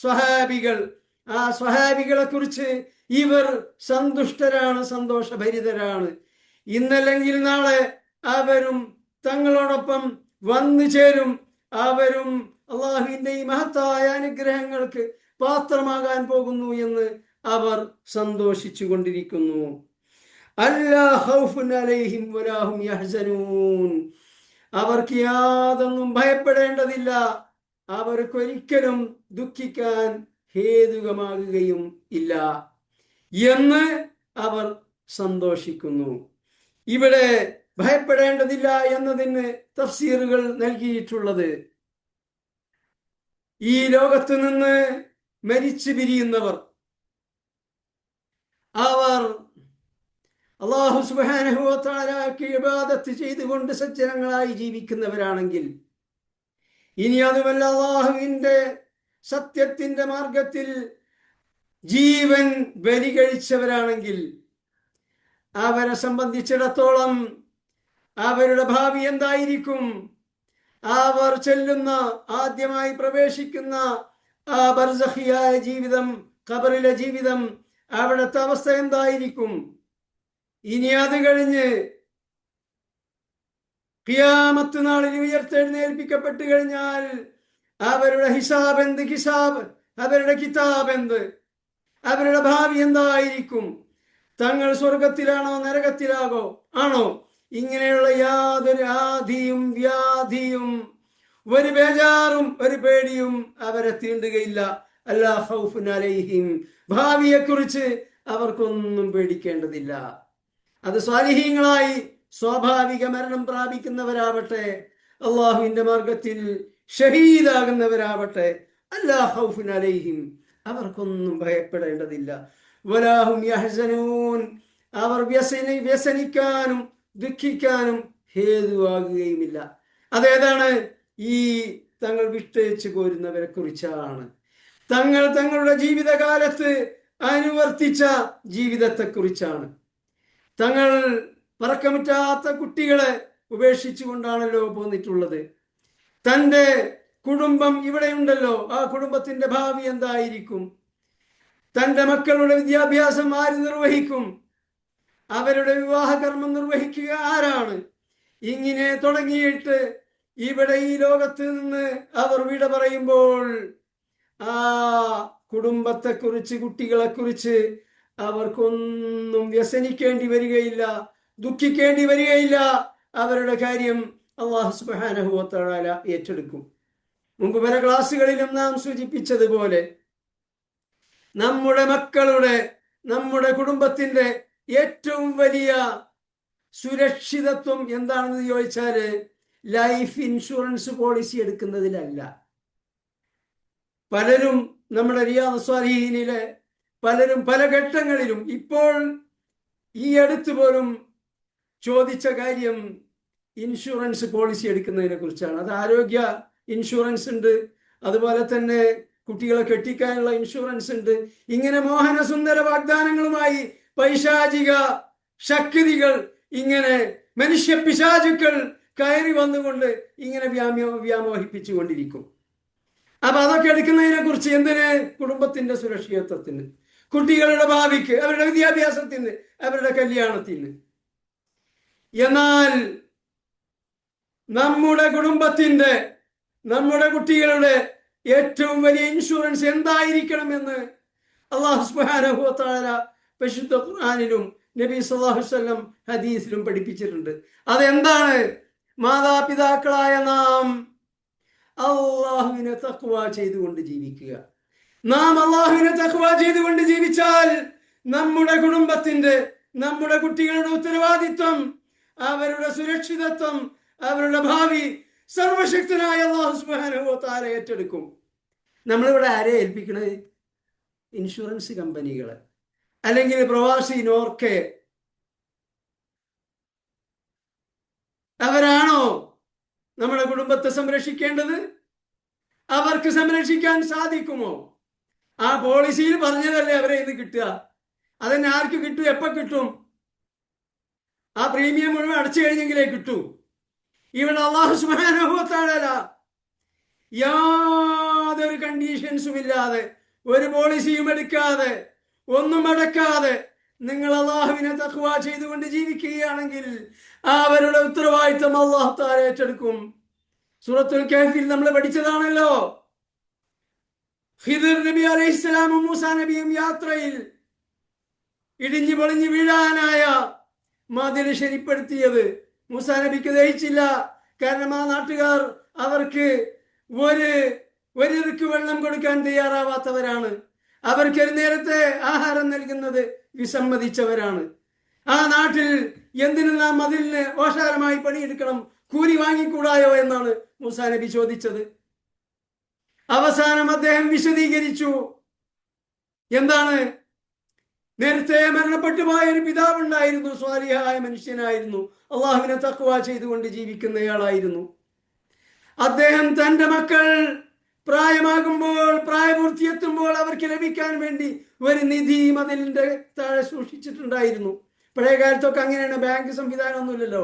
സ്വഹാബികൾ, ആ സ്വഹാബികളെ കുറിച്ച് ഇവർ സന്തുഷ്ടരാണ്, സന്തോഷഭരിതരാണ്. ഇന്നല്ലെങ്കിൽ നാളെ അവരും തങ്ങളോടൊപ്പം വന്നു ചേരും. അവരും അള്ളാഹുവിൻ്റെ ഈ മഹത്തായ അനുഗ്രഹങ്ങൾക്ക് പാത്രമാകാൻ പോകുന്നു എന്ന് അവർ സന്തോഷിച്ചു കൊണ്ടിരിക്കുന്നു. അല്ലാ ഖൗഫുൻ അലൈഹിം വലാ ഹും യഹ്സനൂൻ. അവർക്ക് യാതൊന്നും ഭയപ്പെടേണ്ടതില്ല, അവർക്കൊരിക്കലും ദുഃഖിക്കാൻ ഹേതുകമാകുകയും ഇല്ല എന്ന് അവർ സന്തോഷിക്കുന്നു. ഇവിടെ ഭയപ്പെടേണ്ടതില്ല എന്നതിന് തഫ്സീറുകൾ നൽകിയിട്ടുള്ളത്, ഈ ലോകത്ത് നിന്ന് മരിച്ചു പിരിയുന്നവർ, അവർ അല്ലാഹു സുബ്ഹാനഹു വ തആലയ്ക്ക് ഇബാദത്ത് ചെയ്തുകൊണ്ട് സജ്ജനങ്ങളായി ജീവിക്കുന്നവരാണെങ്കിൽ, ഇനി അതുമല്ല അല്ലാഹുവിൻ്റെ സത്യത്തിന്റെ മാർഗത്തിൽ ജീവൻ ബലി കഴിച്ചവരാണെങ്കിൽ, അവരെ സംബന്ധിച്ചിടത്തോളം അവരുടെ ഭാവി എന്തായിരിക്കും? അവർ ചെല്ലുന്ന, ആദ്യമായി പ്രവേശിക്കുന്ന ആ ബർസഖിയായ ജീവിതം, ഖബറിലെ ജീവിതം, അവിടുത്തെ അവസ്ഥ എന്തായിരിക്കും? ഇനി അത് കഴിഞ്ഞ് ഖിയാമത്ത് നാളിൽ ഉയർത്തെഴുന്നേൽപ്പിക്കപ്പെട്ടു കഴിഞ്ഞാൽ അവരുടെ ഹിസാബ് എന്ത്? അവരുടെ കിതാബ് എന്ത്? അവരുടെ ഭാവി എന്തായിരിക്കും? തങ്ങൾ സ്വർഗത്തിലാണോ നരകത്തിലാകോ ആണോ? ഇങ്ങനെയുള്ള യാതൊരു ആധിയും വ്യാധിയും ഒരു ബേജാറും ഒരു പേടിയും അവരെ തീണ്ടുകയില്ല. അല്ലാ ഖൗഫുൻ അലൈഹിം. ഭാവിയെക്കുറിച്ച് അവർക്കൊന്നും പേടിക്കേണ്ടതില്ല. അത് സ്വാലിഹീങ്ങളായി സ്വാഭാവിക മരണം പ്രാപിക്കുന്നവരാവട്ടെ, അള്ളാഹുവിന്റെ മാർഗത്തിൽ ഷഹീദാകുന്നവരാവട്ടെ, അല്ലാ ഖൗഫുൻ അലൈഹിം, അവർക്കൊന്നും ഭയപ്പെടേണ്ടതില്ല. വലാ ഹും യഹ്സനൂൻ. അവർ വ്യസനിക്കാനും ദുഃഖിക്കാനും ഹേതുവാകുകയുമില്ല. അതേതാണ്? ഈ തങ്ങൾ വിട്ടേച്ചു പോരുന്നവരെ കുറിച്ചാണ്. തങ്ങളുടെ ജീവിതകാലത്ത് അനുവർത്തിച്ച ജീവിതത്തെക്കുറിച്ചാണ്. തങ്ങൾ പറക്കമുറ്റാത്ത കുട്ടികളെ ഉപേക്ഷിച്ചു കൊണ്ടാണല്ലോ പോന്നിട്ടുള്ളത്. തൻ്റെ കുടുംബം ഇവിടെയുണ്ടല്ലോ, ആ കുടുംബത്തിന്റെ ഭാവി എന്തായിരിക്കും? തൻ്റെ മക്കളുടെ വിദ്യാഭ്യാസം ആര് നിർവഹിക്കും? അവരുടെ വിവാഹകർമ്മം നിർവഹിക്കുക ആരാണ്? ഇങ്ങനെ തുടങ്ങിയിട്ട് ഇവിടെ ഈ ലോകത്ത് നിന്ന് അവർ വിട പറയുമ്പോൾ ആ കുടുംബത്തെക്കുറിച്ച്, കുട്ടികളെക്കുറിച്ച് അവർക്കൊന്നും വ്യസനിക്കേണ്ടി വരികയില്ല, ദുഃഖിക്കേണ്ടി വരികയില്ല. അവരുടെ കാര്യം അല്ലാഹു സുബ്ഹാനഹു വ തആല ഏറ്റെടുക്കും. മുമ്പ് പല ക്ലാസ്സുകളിലും നാം സൂചിപ്പിച്ചതുപോലെ, നമ്മുടെ മക്കളുടെ, നമ്മുടെ കുടുംബത്തിന്റെ ഏറ്റവും വലിയ സുരക്ഷിതത്വം എന്താണെന്ന് ചോദിച്ചാൽ ലൈഫ് ഇൻഷുറൻസ് പോളിസി എടുക്കുന്നതിലല്ല. പലരും നമ്മുടെ റിയാദ് സ്വാലിഹീനിലെ പലരും പല ഘട്ടങ്ങളിലും, ഇപ്പോൾ ഈ അടുത്ത് പോലും ചോദിച്ച കാര്യം ഇൻഷുറൻസ് പോളിസി എടുക്കുന്നതിനെ കുറിച്ചാണ്. അത് ആരോഗ്യ ഇൻഷുറൻസ് ഉണ്ട്, അതുപോലെ തന്നെ കുട്ടികളെ കെട്ടിക്കാനുള്ള ഇൻഷുറൻസ് ഉണ്ട്. ഇങ്ങനെ മോഹന സുന്ദര വാഗ്ദാനങ്ങളുമായി പൈശാചിക ശക്തികൾ, ഇങ്ങനെ മനുഷ്യ പിശാചുക്കൾ കയറി വന്നുകൊണ്ട് ഇങ്ങനെ വ്യാമോഹിപ്പിച്ചുകൊണ്ടിരിക്കും. അപ്പൊ അതൊക്കെ എടുക്കുന്നതിനെ കുറിച്ച് എന്തിന്? കുടുംബത്തിന്റെ സുരക്ഷിതത്വത്തിന്, കുട്ടികളുടെ ഭാവിക്ക്, അവരുടെ വിദ്യാഭ്യാസത്തിന്, അവരുടെ കല്യാണത്തിന്. എന്നാൽ നമ്മുടെ കുടുംബത്തിന്റെ, നമ്മുടെ കുട്ടികളുടെ ഏറ്റവും വലിയ ഇൻഷുറൻസ് എന്തായിരിക്കണമെന്ന് അല്ലാഹു സുബ്ഹാനഹു വ തആല പരിശുദ്ധ ഖുർആനിലും നബി സല്ലല്ലാഹു അലൈഹി വസല്ലം ഹദീസിലും പഠിപ്പിച്ചിട്ടുണ്ട്. അതെന്താണ്? മാതാപിതാക്കളായ നാം അള്ളാഹുവിനെ തഖ്വ ചെയ്തുകൊണ്ട് ജീവിക്കുക. നാം അള്ളാഹുവിനെ തഖ്വ ചെയ്തുകൊണ്ട് ജീവിച്ചാൽ നമ്മുടെ കുടുംബത്തിന്റെ, നമ്മുടെ കുട്ടികളുടെ ഉത്തരവാദിത്വം, അവരുടെ സുരക്ഷിതത്വം, അവരുടെ ഭാവി സർവശക്തനായ അല്ലാഹു സുബ്ഹാനഹു വ തആല ഏറ്റെടുക്കും. നമ്മളിവിടെ ആരെ ഏൽപ്പിക്കണത്? ഇൻഷുറൻസ് കമ്പനികളെ, അല്ലെങ്കിൽ പ്രവാസി നോർക്കെ. അവരാണോ നമ്മുടെ കുടുംബത്തെ സംരക്ഷിക്കേണ്ടത്? അവർക്ക് സംരക്ഷിക്കാൻ സാധിക്കുമോ? ആ പോളിസിയിൽ പറഞ്ഞതല്ലേ അവരെ ഇത് കിട്ടുക. അതെന്നെ ആർക്ക് കിട്ടും? എപ്പോൾ കിട്ടും? ആ പ്രീമിയം മുഴുവൻ അടച്ചു കഴിഞ്ഞെങ്കിലേ കിട്ടൂ. ഇവിടെ അല്ലാഹു സുബ്ഹാനഹു വ തആല യാതൊരു കണ്ടീഷൻസും ഇല്ലാതെ, ഒരു പോളിസിയും എടുക്കാതെ, ഒന്നും അടക്കാതെ നിങ്ങൾ അള്ളാഹുവിനെ തഖ്വ ചെയ്തുകൊണ്ട് ജീവിക്കുകയാണെങ്കിൽ അവരുടെ ഉത്തരവാദിത്തം അല്ലാഹു തആല ഏറ്റെടുക്കും. സൂറത്തുൽ കഹ്ഫിൽ നമ്മൾ പഠിച്ചതാണല്ലോ, ഖിദിർ നബി അലൈഹിസ്സലാമും മൂസാ നബിയും യാത്രയിൽ ഇടിഞ്ഞു പൊളിഞ്ഞു വീഴാനായ മതിൽ ശരിപ്പെടുത്തിയത് മൂസാ നബിക്ക് ദഹിച്ചില്ല. കാരണം ആ നാട്ടുകാർ അവർക്ക് ഒരിറുക്ക് വെള്ളം കൊടുക്കാൻ തയ്യാറാവാത്തവരാണ്. അവർക്ക് ഒരു നേരത്തെ ആഹാരം നൽകുന്നത് വിസമ്മതിച്ചവരാണ്. ആ നാട്ടിൽ എന്തിനു നാം മതിലിന് ഓഷാരമായി പണിയെടുക്കണം, കൂലി വാങ്ങിക്കൂടായോ എന്നാണ് മൂസാ നബി ചോദിച്ചത്. അവസാനം അദ്ദേഹം വിശദീകരിച്ചു. എന്താണ്? നേരത്തെ മരണപ്പെട്ടു പോയ ഒരു പിതാവുണ്ടായിരുന്നു, സ്വാലിഹായ മനുഷ്യനായിരുന്നു, അള്ളാഹുവിനെ തഖ്വ ചെയ്തുകൊണ്ട് ജീവിക്കുന്നയാളായിരുന്നു. അദ്ദേഹം തൻ്റെ മക്കൾ പ്രായമാകുമ്പോൾ, പ്രായപൂർത്തിയെത്തുമ്പോൾ അവർക്ക് ലഭിക്കാൻ വേണ്ടി ഒരു നിധി മതിലിന്റെ താഴെ സൂക്ഷിച്ചിട്ടുണ്ടായിരുന്നു. പഴയ കാലത്തൊക്കെ അങ്ങനെയാണ്, ബാങ്ക് സംവിധാനമൊന്നുമില്ലല്ലോ.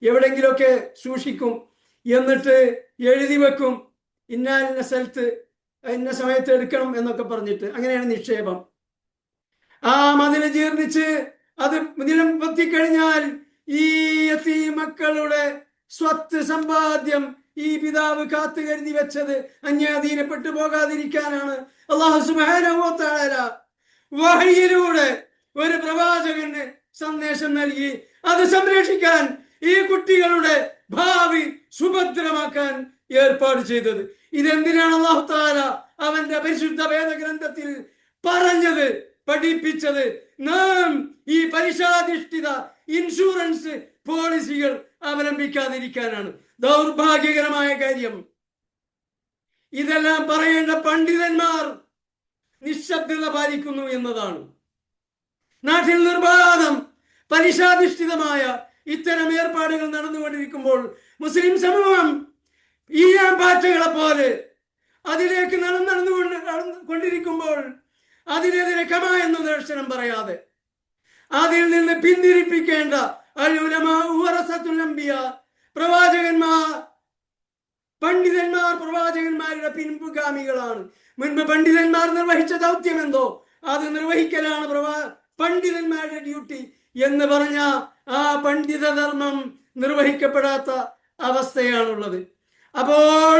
എവിടെങ്കിലുമൊക്കെ സൂക്ഷിക്കും, എന്നിട്ട് എഴുതി വെക്കും, ഇന്ന സ്ഥലത്ത് ഇന്ന സമയത്ത് എടുക്കണം എന്നൊക്കെ പറഞ്ഞിട്ട്. അങ്ങനെയാണ് നിക്ഷേപം. ആ മതില് ജീർണിച്ച് അത് നിലം പൊത്തിക്കഴിഞ്ഞാൽ ഈ മക്കളുടെ സ്വത്ത് സമ്പാദ്യം ഈ പിതാവ് കാത്തു കരുതി വെച്ചത് അന്യാധീനപ്പെട്ടു പോകാതിരിക്കാനാണ്. അല്ലാഹു സുബ്ഹാനഹു വ തആല വഹയിലൂടെ ഒരു പ്രവാചകന് സന്ദേശം നൽകി. അത് സംരക്ഷിക്കാൻ, ഈ കുട്ടികളുടെ ഭാവി സുഭദ്രമാക്കാൻ ഏർപ്പാട് ചെയ്തത്. ഇതെന്തിനാണ് അല്ലാഹു തആല അവന്റെ പരിശുദ്ധ വേദഗ്രന്ഥത്തിൽ പറഞ്ഞത്, പഠിപ്പിച്ചത്? നാം ഈ പലിശാധിഷ്ഠിത ഇൻഷുറൻസ് പോളിസികൾ അവലംബിക്കാതിരിക്കാനാണ്. ദൗർഭാഗ്യകരമായ കാര്യം. ഇതെല്ലാം പറയേണ്ട പണ്ഡിതന്മാർ നിശബ്ദത പാലിക്കുന്നു എന്നതാണ്. നാട്ടിൽ നിർബാധം പലിശാധിഷ്ഠിതമായ ഇത്തരം ഏർപ്പാടുകൾ നടന്നുകൊണ്ടിരിക്കുമ്പോൾ മുസ്ലിം സമൂഹം ഈ പാറ്റകളെ പോലെ അതിലേക്ക് നടന്നുകൊണ്ടിരിക്കുമ്പോൾ അതിനെതിരെ കമ എന്ന ദർശനം പറയാതെ അതിൽ നിന്ന് പിന്തിരിപ്പിക്കേണ്ട പണ്ഡിതന്മാർ പ്രവാചകന്മാരുടെ പിൻഗാമികളാണ്. മുൻപ് പണ്ഡിതന്മാർ നിർവഹിച്ച ദൗത്യം എന്തോ അത് നിർവഹിക്കലാണ് പണ്ഡിതന്മാരുടെ ഡ്യൂട്ടി എന്ന് പറഞ്ഞ ആ പണ്ഡിത ധർമ്മം നിർവഹിക്കപ്പെടാത്ത അവസ്ഥയാണുള്ളത്. അപ്പോൾ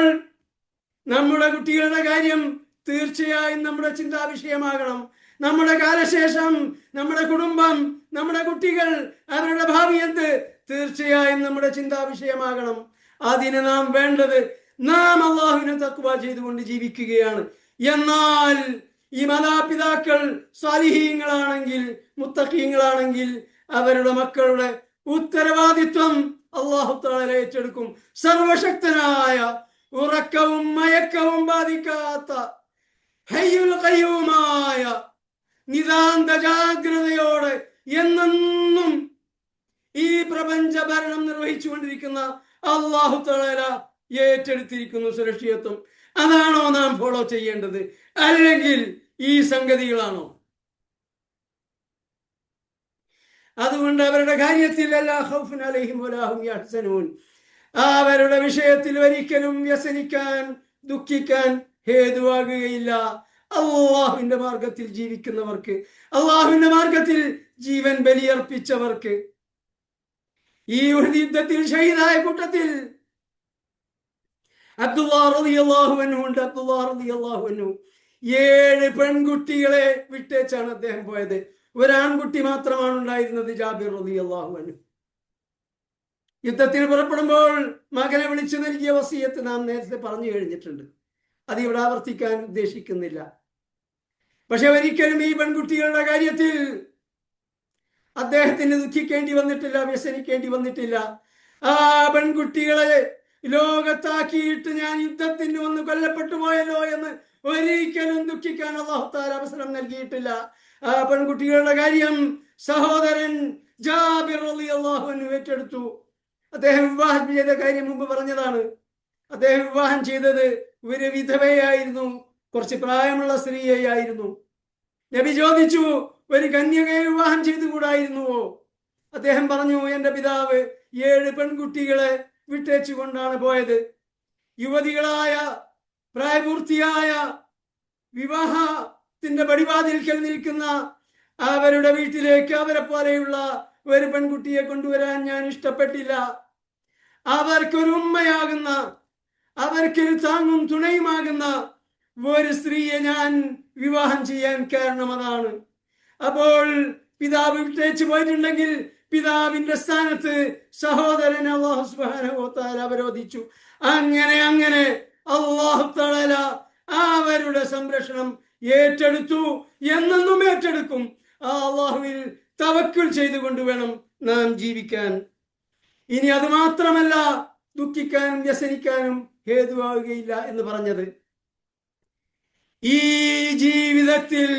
നമ്മുടെ കുട്ടികളുടെ കാര്യം തീർച്ചയായും നമ്മുടെ ചിന്താ വിഷയമാകണം. നമ്മുടെ കാലശേഷം, നമ്മുടെ കുടുംബം, നമ്മുടെ കുട്ടികൾ, അവരുടെ ഭാവി എന്ത്, തീർച്ചയായും നമ്മുടെ ചിന്താ വിഷയമാകണം. അതിന് നാം വേണ്ടത്, നാം അള്ളാഹുവിനെ തഖ്വ ചെയ്തുകൊണ്ട് ജീവിക്കുകയാണ്. എന്നാൽ ഈ മാതാപിതാക്കൾ സ്വാലിഹീങ്ങളാണെങ്കിൽ, മുത്തഖീങ്ങളാണെങ്കിൽ അവരുടെ മക്കളുടെ ഉത്തരവാദിത്വം അല്ലാഹു തആല ഏറ്റെടുക്കും. സർവശക്തനായ, ഉറക്കവും മയക്കവും ബാധിക്കാത്ത, ഹയ്യുൽ ഖയ്യൂമായ, നിതാന്ത ജാഗ്രതയോടെ എന്നെന്നും ഈ പ്രപഞ്ച ഭരണം നിർവഹിച്ചുകൊണ്ടിരിക്കുന്ന അല്ലാഹു തആല ഏറ്റെടുത്തിരിക്കുന്നു സുരക്ഷിതത്വം. അതാണോ നാം ഫോളോ ചെയ്യേണ്ടത്, അല്ലെങ്കിൽ ഈ സംഗതികളാണോ? അതുകൊണ്ട് അവരുടെ കാര്യത്തിൽ ലാ ഖൗഫുൻ അലൈഹിം വലാ ഹും യഹ്സനൂൻ, അവരുടെ വിഷയത്തിൽ ഒരിക്കലും വ്യസനിക്കാൻ, ദുഃഖിക്കാൻ ഹേതുവാകുകയില്ല. അള്ളാഹുവിന്റെ മാർഗത്തിൽ ജീവിക്കുന്നവർക്ക്, അള്ളാഹുവിന്റെ മാർഗത്തിൽ ജീവൻ ബലിയർപ്പിച്ചവർക്ക്. ഈ യുദ്ധത്തിൽ ഷഹീദായ കൂട്ടത്തിൽ അബ്ദുല്ലാഹ് റളിയല്ലാഹു അൻഹു ഉണ്ട്. അബ്ദുല്ലാഹ് റളിയല്ലാഹു അൻഹു 7 പെൺകുട്ടികളെ വിട്ടേച്ചാണ് അദ്ദേഹം പോയത്. ഒരാൺകുട്ടി മാത്രമാണ് ഉണ്ടായിരുന്നത്, ജാബിർ റളിയല്ലാഹു അൻഹു. യുദ്ധത്തിൽ പുറപ്പെടുമ്പോൾ മകനെ വിളിച്ചു നൽകിയ വസിയത്ത് നാം നേരത്തെ പറഞ്ഞു കഴിഞ്ഞിട്ടുണ്ട്. അത് ഇവിടെ ആവർത്തിക്കാൻ ഉദ്ദേശിക്കുന്നില്ല. പക്ഷെ ഒരിക്കലും ഈ പെൺകുട്ടികളുടെ കാര്യത്തിൽ അദ്ദേഹത്തിന് ദുഃഖിക്കേണ്ടി വന്നിട്ടില്ല, വ്യസനിക്കേണ്ടി വന്നിട്ടില്ല. ആ പെൺകുട്ടികളെ ലോകത്താക്കിയിട്ട് ഞാൻ യുദ്ധത്തിന് വന്ന് കൊല്ലപ്പെട്ടു പോയല്ലോ എന്ന് ഒരിക്കലും ദുഃഖിക്കാൻ അല്ലാഹു തആല അവസരം നൽകിയിട്ടില്ല. ആ പെൺകുട്ടികളുടെ കാര്യം സഹോദരൻ ജാബിർ റളിയല്ലാഹു അൻഹു ഏറ്റെടുത്തു. അദ്ദേഹം വിവാഹം ചെയ്ത കാര്യം മുമ്പ് പറഞ്ഞതാണ്. അദ്ദേഹം വിവാഹം ചെയ്തത് ഒരു വിധവയായിരുന്നു, കുറച്ച് പ്രായമുള്ള സ്ത്രീയായിരുന്നു. നബി ചോദിച്ചു, ഒരു കന്യകയെ വിവാഹം ചെയ്തുകൂടായിരുന്നുവോ? അദ്ദേഹം പറഞ്ഞു, എൻ്റെ പിതാവ് 7 പെൺകുട്ടികളെ വിട്ടേച്ചു കൊണ്ടാണ് പോയത്. യുവതികളായ, പ്രായപൂർത്തിയായ, വിവാഹത്തിന്റെ പടിവാതിൽക്കൽ നിൽക്കുന്ന അവരുടെ വീട്ടിലേക്ക് അവരെ പോലെയുള്ള ഒരു പെൺകുട്ടിയെ കൊണ്ടുവരാൻ ഞാൻ ഇഷ്ടപ്പെട്ടില്ല. അവർക്കൊരു ഉമ്മയാകുന്ന, അവർക്കൊരു താങ്ങും തുണയുമാകുന്ന ഒരു സ്ത്രീയെ ഞാൻ വിവാഹം ചെയ്യാൻ കാരണം അതാണ്. അപ്പോൾ പിതാവ് വിട്ടേച്ച് പോയിട്ടുണ്ടെങ്കിൽ പിതാവിന്റെ സ്ഥാനത്ത് സഹോദരൻ അല്ലാഹു സുബ്ഹാനഹു വ തആല അവരോധിച്ചു. അങ്ങനെ അങ്ങനെ അല്ലാഹു തആല അവരുടെ സംരക്ഷണം ഏറ്റെടുത്തു, എന്നെന്നും ഏറ്റെടുക്കും. ആ അല്ലാഹുവിൽ തവക്കുൽ ചെയ്തുകൊണ്ട് വേണം നാം ജീവിക്കാൻ. ഇനി അത് മാത്രമല്ല, ദുഃഖിക്കാനും വ്യസനിക്കാനും ഹേതുവാകുകയില്ല എന്ന് പറഞ്ഞത്. ഈ ജീവിതത്തിൽ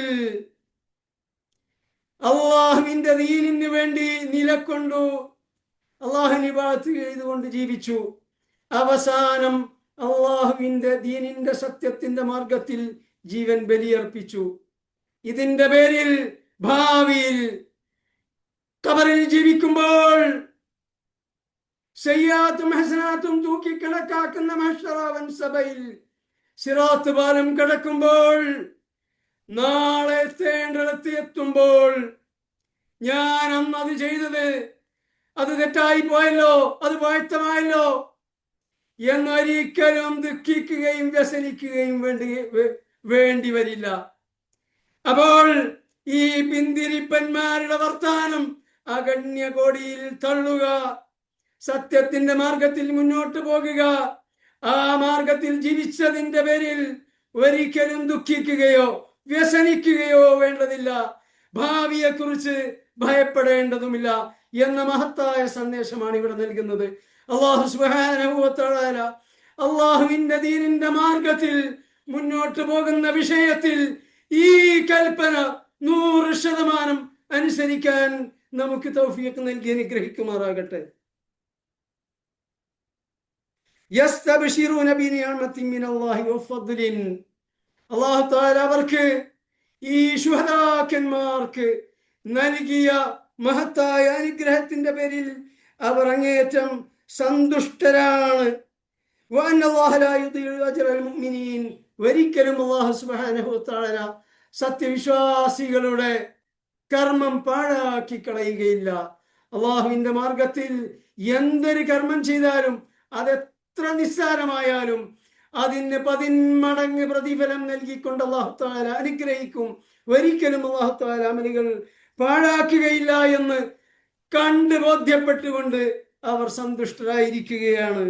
അള്ളാഹുവിന്റെ ദീനിന് വേണ്ടി നിലകൊണ്ടു, അള്ളാഹുവിനെ ഇബാദത്ത് ചെയ്തുകൊണ്ട് ജീവിച്ചു. അവസാനം അള്ളാഹുവിന്റെ ദീനിന്റെ സത്യത്തിന്റെ മാർഗത്തിൽ ജീവൻ ബലിയർപ്പിച്ചു. ഇതിന്റെ പേരിൽ ഭാവിയിൽ ഖബറിൽ ജീവിക്കുമ്പോൾ സയ്യാത്തും ഹസനാത്തും തൂക്കി കണക്കാക്കുന്ന മഹ്ശറവൻ സഭയിൽ സിറാത്ത് പാലം കടക്കുമ്പോൾ, നാളെ എത്തേണ്ടിടത്ത് എത്തുമ്പോൾ, ഞാൻ അന്ന് അത് ചെയ്തത് അത് തെറ്റായി പോയല്ലോ, അത് വാഴ്ത്തമായല്ലോ എന്നൊരിക്കലും ദുഃഖിക്കുകയും വ്യസനിക്കുകയും വേണ്ടി വരില്ല. അപ്പോൾ ഈ പിന്തിരിപ്പന്മാരുടെ വർത്താനം അഗണ്യ കോടിയിൽ തള്ളുക, സത്യത്തിന്റെ മാർഗത്തിൽ മുന്നോട്ട് പോകുക. ആ മാർഗത്തിൽ ജീവിച്ചതിന്റെ പേരിൽ ഒരിക്കലും ദുഃഖിക്കുകയോ വ്യസനിക്കുകയോ വേണ്ടതില്ല, ഭാവിയെക്കുറിച്ച് ഭയപ്പെടേണ്ടതുമില്ല എന്ന മഹത്തായ സന്ദേശമാണ് ഇവിടെ നൽകുന്നത്. അല്ലാഹു സുബ്ഹാനഹു വ തആല അല്ലാഹുവിന്റെ ദീനിന്റെ മാർഗത്തിൽ മുന്നോട്ട് പോകുന്ന വിഷയത്തിൽ ഈ കൽപ്പന 100% അനുസരിക്കാൻ നമുക്ക് തൗഫീഖ് നൽകി അനുഗ്രഹിക്കുമാറാകട്ടെ. യസ്തബ്ശിറൂന ബിനിഅമത്തിൻ മിനല്ലാഹി വഫദ്ലിൻ. അല്ലാഹു തആല അവർക്ക്, ഈ ശുഹദാക്കന്മാർക്ക് നൽകിയ മഹത്തായ അനുഗ്രഹത്തിന്റെ പേരിൽ അവർ അങ്ങേയറ്റം സന്തുഷ്ടരാണ്. വഅന്നല്ലാഹ ലാ യുദീഉ അജ്റൽ മുഅ്മിനീൻ. ഒരിക്കലും അല്ലാഹു സുബ്ഹാനഹു വ തആല സത്യവിശ്വാസികളുടെ കർമ്മം പാഴാക്കി കളയുകയില്ല. അള്ളാഹുവിന്റെ മാർഗത്തിൽ എന്തൊരു കർമ്മം ചെയ്താലും അതെത്ര നിസ്സാരമായാലും അതിന് 10 മടങ്ങ് പ്രതിഫലം നൽകിക്കൊണ്ട് അല്ലാഹു തആല അനുഗ്രഹിക്കും. ഒരിക്കലും അല്ലാഹു തആല അമലുകൾ പാഴാക്കുകയില്ല എന്ന് കണ്ട് ബോധ്യപ്പെട്ടുകൊണ്ട് അവർ സന്തുഷ്ടരായിരിക്കുകയാണ്.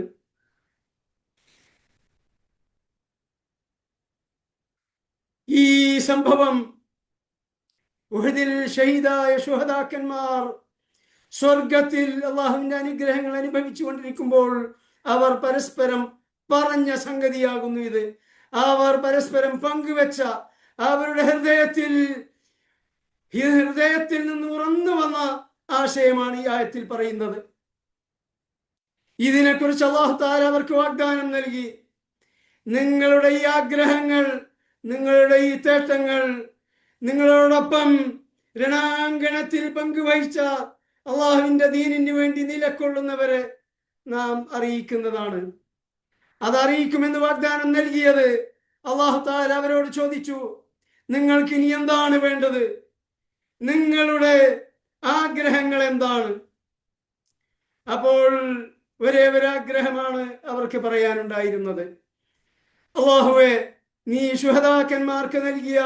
ഈ സംഭവം, ഉഹദിൽ ഷഹീദായ ശുഹദാക്കന്മാർ സ്വർഗത്തിൽ അള്ളാഹുവിന്റെ അനുഗ്രഹങ്ങൾ അനുഭവിച്ചു കൊണ്ടിരിക്കുമ്പോൾ അവർ പരസ്പരം പറഞ്ഞ സംഗതിയാകുന്നു ഇത്. അവർ പരസ്പരം പങ്കുവെച്ച അവരുടെ ഹൃദയത്തിൽ നിന്ന് ഉറന്നു വന്ന ആശയമാണ് ഈ ആയത്തിൽ പറയുന്നത്. ഇതിനെക്കുറിച്ച് അല്ലാഹു തആല അവർക്ക് വാഗ്ദാനം നൽകി. നിങ്ങളുടെ ഈ ആഗ്രഹങ്ങൾ, നിങ്ങളുടെ ഈ തേട്ടങ്ങൾ, നിങ്ങളോടൊപ്പം രണാങ്കണത്തിൽ പങ്കുവഹിച്ച അള്ളാഹുവിന്റെ ദീനിന് വേണ്ടി നിലകൊള്ളുന്നവരെ നാം അറിയിക്കുന്നതാണ്. അതറിയിക്കുമെന്ന് വാഗ്ദാനം നൽകിയത് അല്ലാഹു തആല അവരോട് ചോദിച്ചു, നിങ്ങൾക്ക് ഇനി എന്താണ് വേണ്ടത്? നിങ്ങളുടെ ആഗ്രഹങ്ങൾ എന്താണ്? അപ്പോൾ ഒരേ ഒരു ആഗ്രഹമാണ് അവർക്ക് പറയാനുണ്ടായിരുന്നത്. അല്ലാഹുവേ, നീ ശുഹദാക്കന്മാർക്ക് നൽകിയ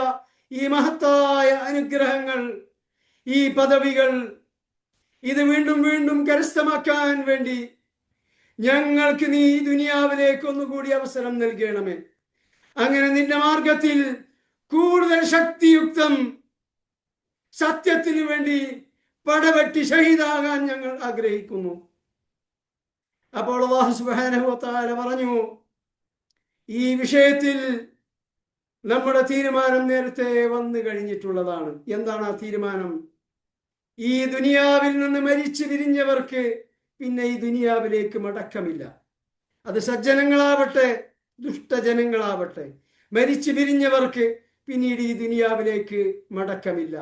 ഈ മഹത്തായ അനുഗ്രഹങ്ങൾ, ഈ പദവികൾ, ഇത് വീണ്ടും വീണ്ടും കരസ്ഥമാക്കാൻ വേണ്ടി ഞങ്ങൾക്ക് നീ ദുനിയാവിലേക്ക് ഒന്നുകൂടി അവസരം നൽകണമേ. അങ്ങനെ നിന്റെ മാർഗത്തിൽ കൂടുതൽ ശക്തിയുക്തം സത്യത്തിനു വേണ്ടി പടവെട്ടി ഷഹീദാകാൻ ഞങ്ങൾ ആഗ്രഹിക്കുന്നു. അപ്പോൾ അല്ലാഹു സുബ്ഹാനഹു വ തആല പറഞ്ഞു, ഈ വിഷയത്തിൽ നമ്മുടെ തീരുമാനം നേരത്തെ വന്നു കഴിഞ്ഞിട്ടുള്ളതാണ്. എന്താണ് ആ തീരുമാനം? ഈ ദുനിയാവിൽ നിന്ന് മരിച്ചു പിരിഞ്ഞവർക്ക് പിന്നെ ഈ ദുനിയാവിലേക്ക് മടക്കമില്ല. അത് സജ്ജനങ്ങളാവട്ടെ ദുഷ്ടജനങ്ങളാവട്ടെ, മരിച്ചു പിരിഞ്ഞവർക്ക് പിന്നീട് ഈ ദുനിയാവിലേക്ക് മടക്കമില്ല.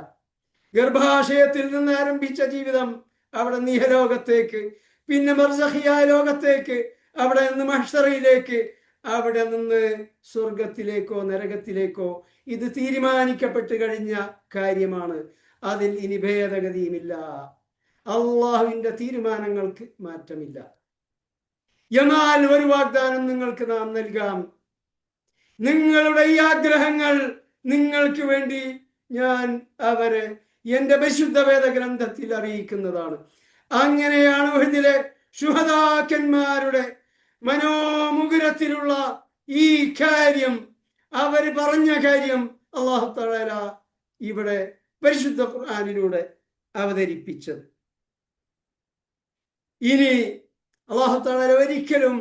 ഗർഭാശയത്തിൽ നിന്ന് ആരംഭിച്ച ജീവിതം അവിടെ നിഹലോകത്തേക്ക്, പിന്നെ ബർസഖിയായ ലോകത്തേക്ക്, അവിടെ നിന്ന് മഹ്ശറയിലേക്ക്, അവിടെ നിന്ന് സ്വർഗത്തിലേക്കോ നരകത്തിലേക്കോ, ഇത് തീരുമാനിക്കപ്പെട്ട് കഴിഞ്ഞ കാര്യമാണ്. അതിൽ ഇനി ഭേദഗതിയുമില്ല. അള്ളാഹുവിന്റെ തീരുമാനങ്ങൾക്ക് മാറ്റമില്ല. എന്നാൽ ഒരു വാഗ്ദാനം നിങ്ങൾക്ക് നാം നൽകാം. നിങ്ങളുടെ ഈ ആഗ്രഹങ്ങൾ നിങ്ങൾക്ക് വേണ്ടി ഞാൻ അവരെ എന്റെ പരിശുദ്ധ വേദഗ്രന്ഥത്തിൽ അറിയിക്കുന്നതാണ്. അങ്ങനെയാണ് ഉഹദിലെ ശുഹദാക്കന്മാരുടെ മനോമുകുരത്തിലുള്ള ഈ കാര്യം, അവർ പറഞ്ഞ കാര്യം അല്ലാഹു തആല ഇവിടെ പരിശുദ്ധ ഖുർആനിലൂടെ അവതരിപ്പിച്ചത്. ഇനി അല്ലാഹു തആല ഒരിക്കലും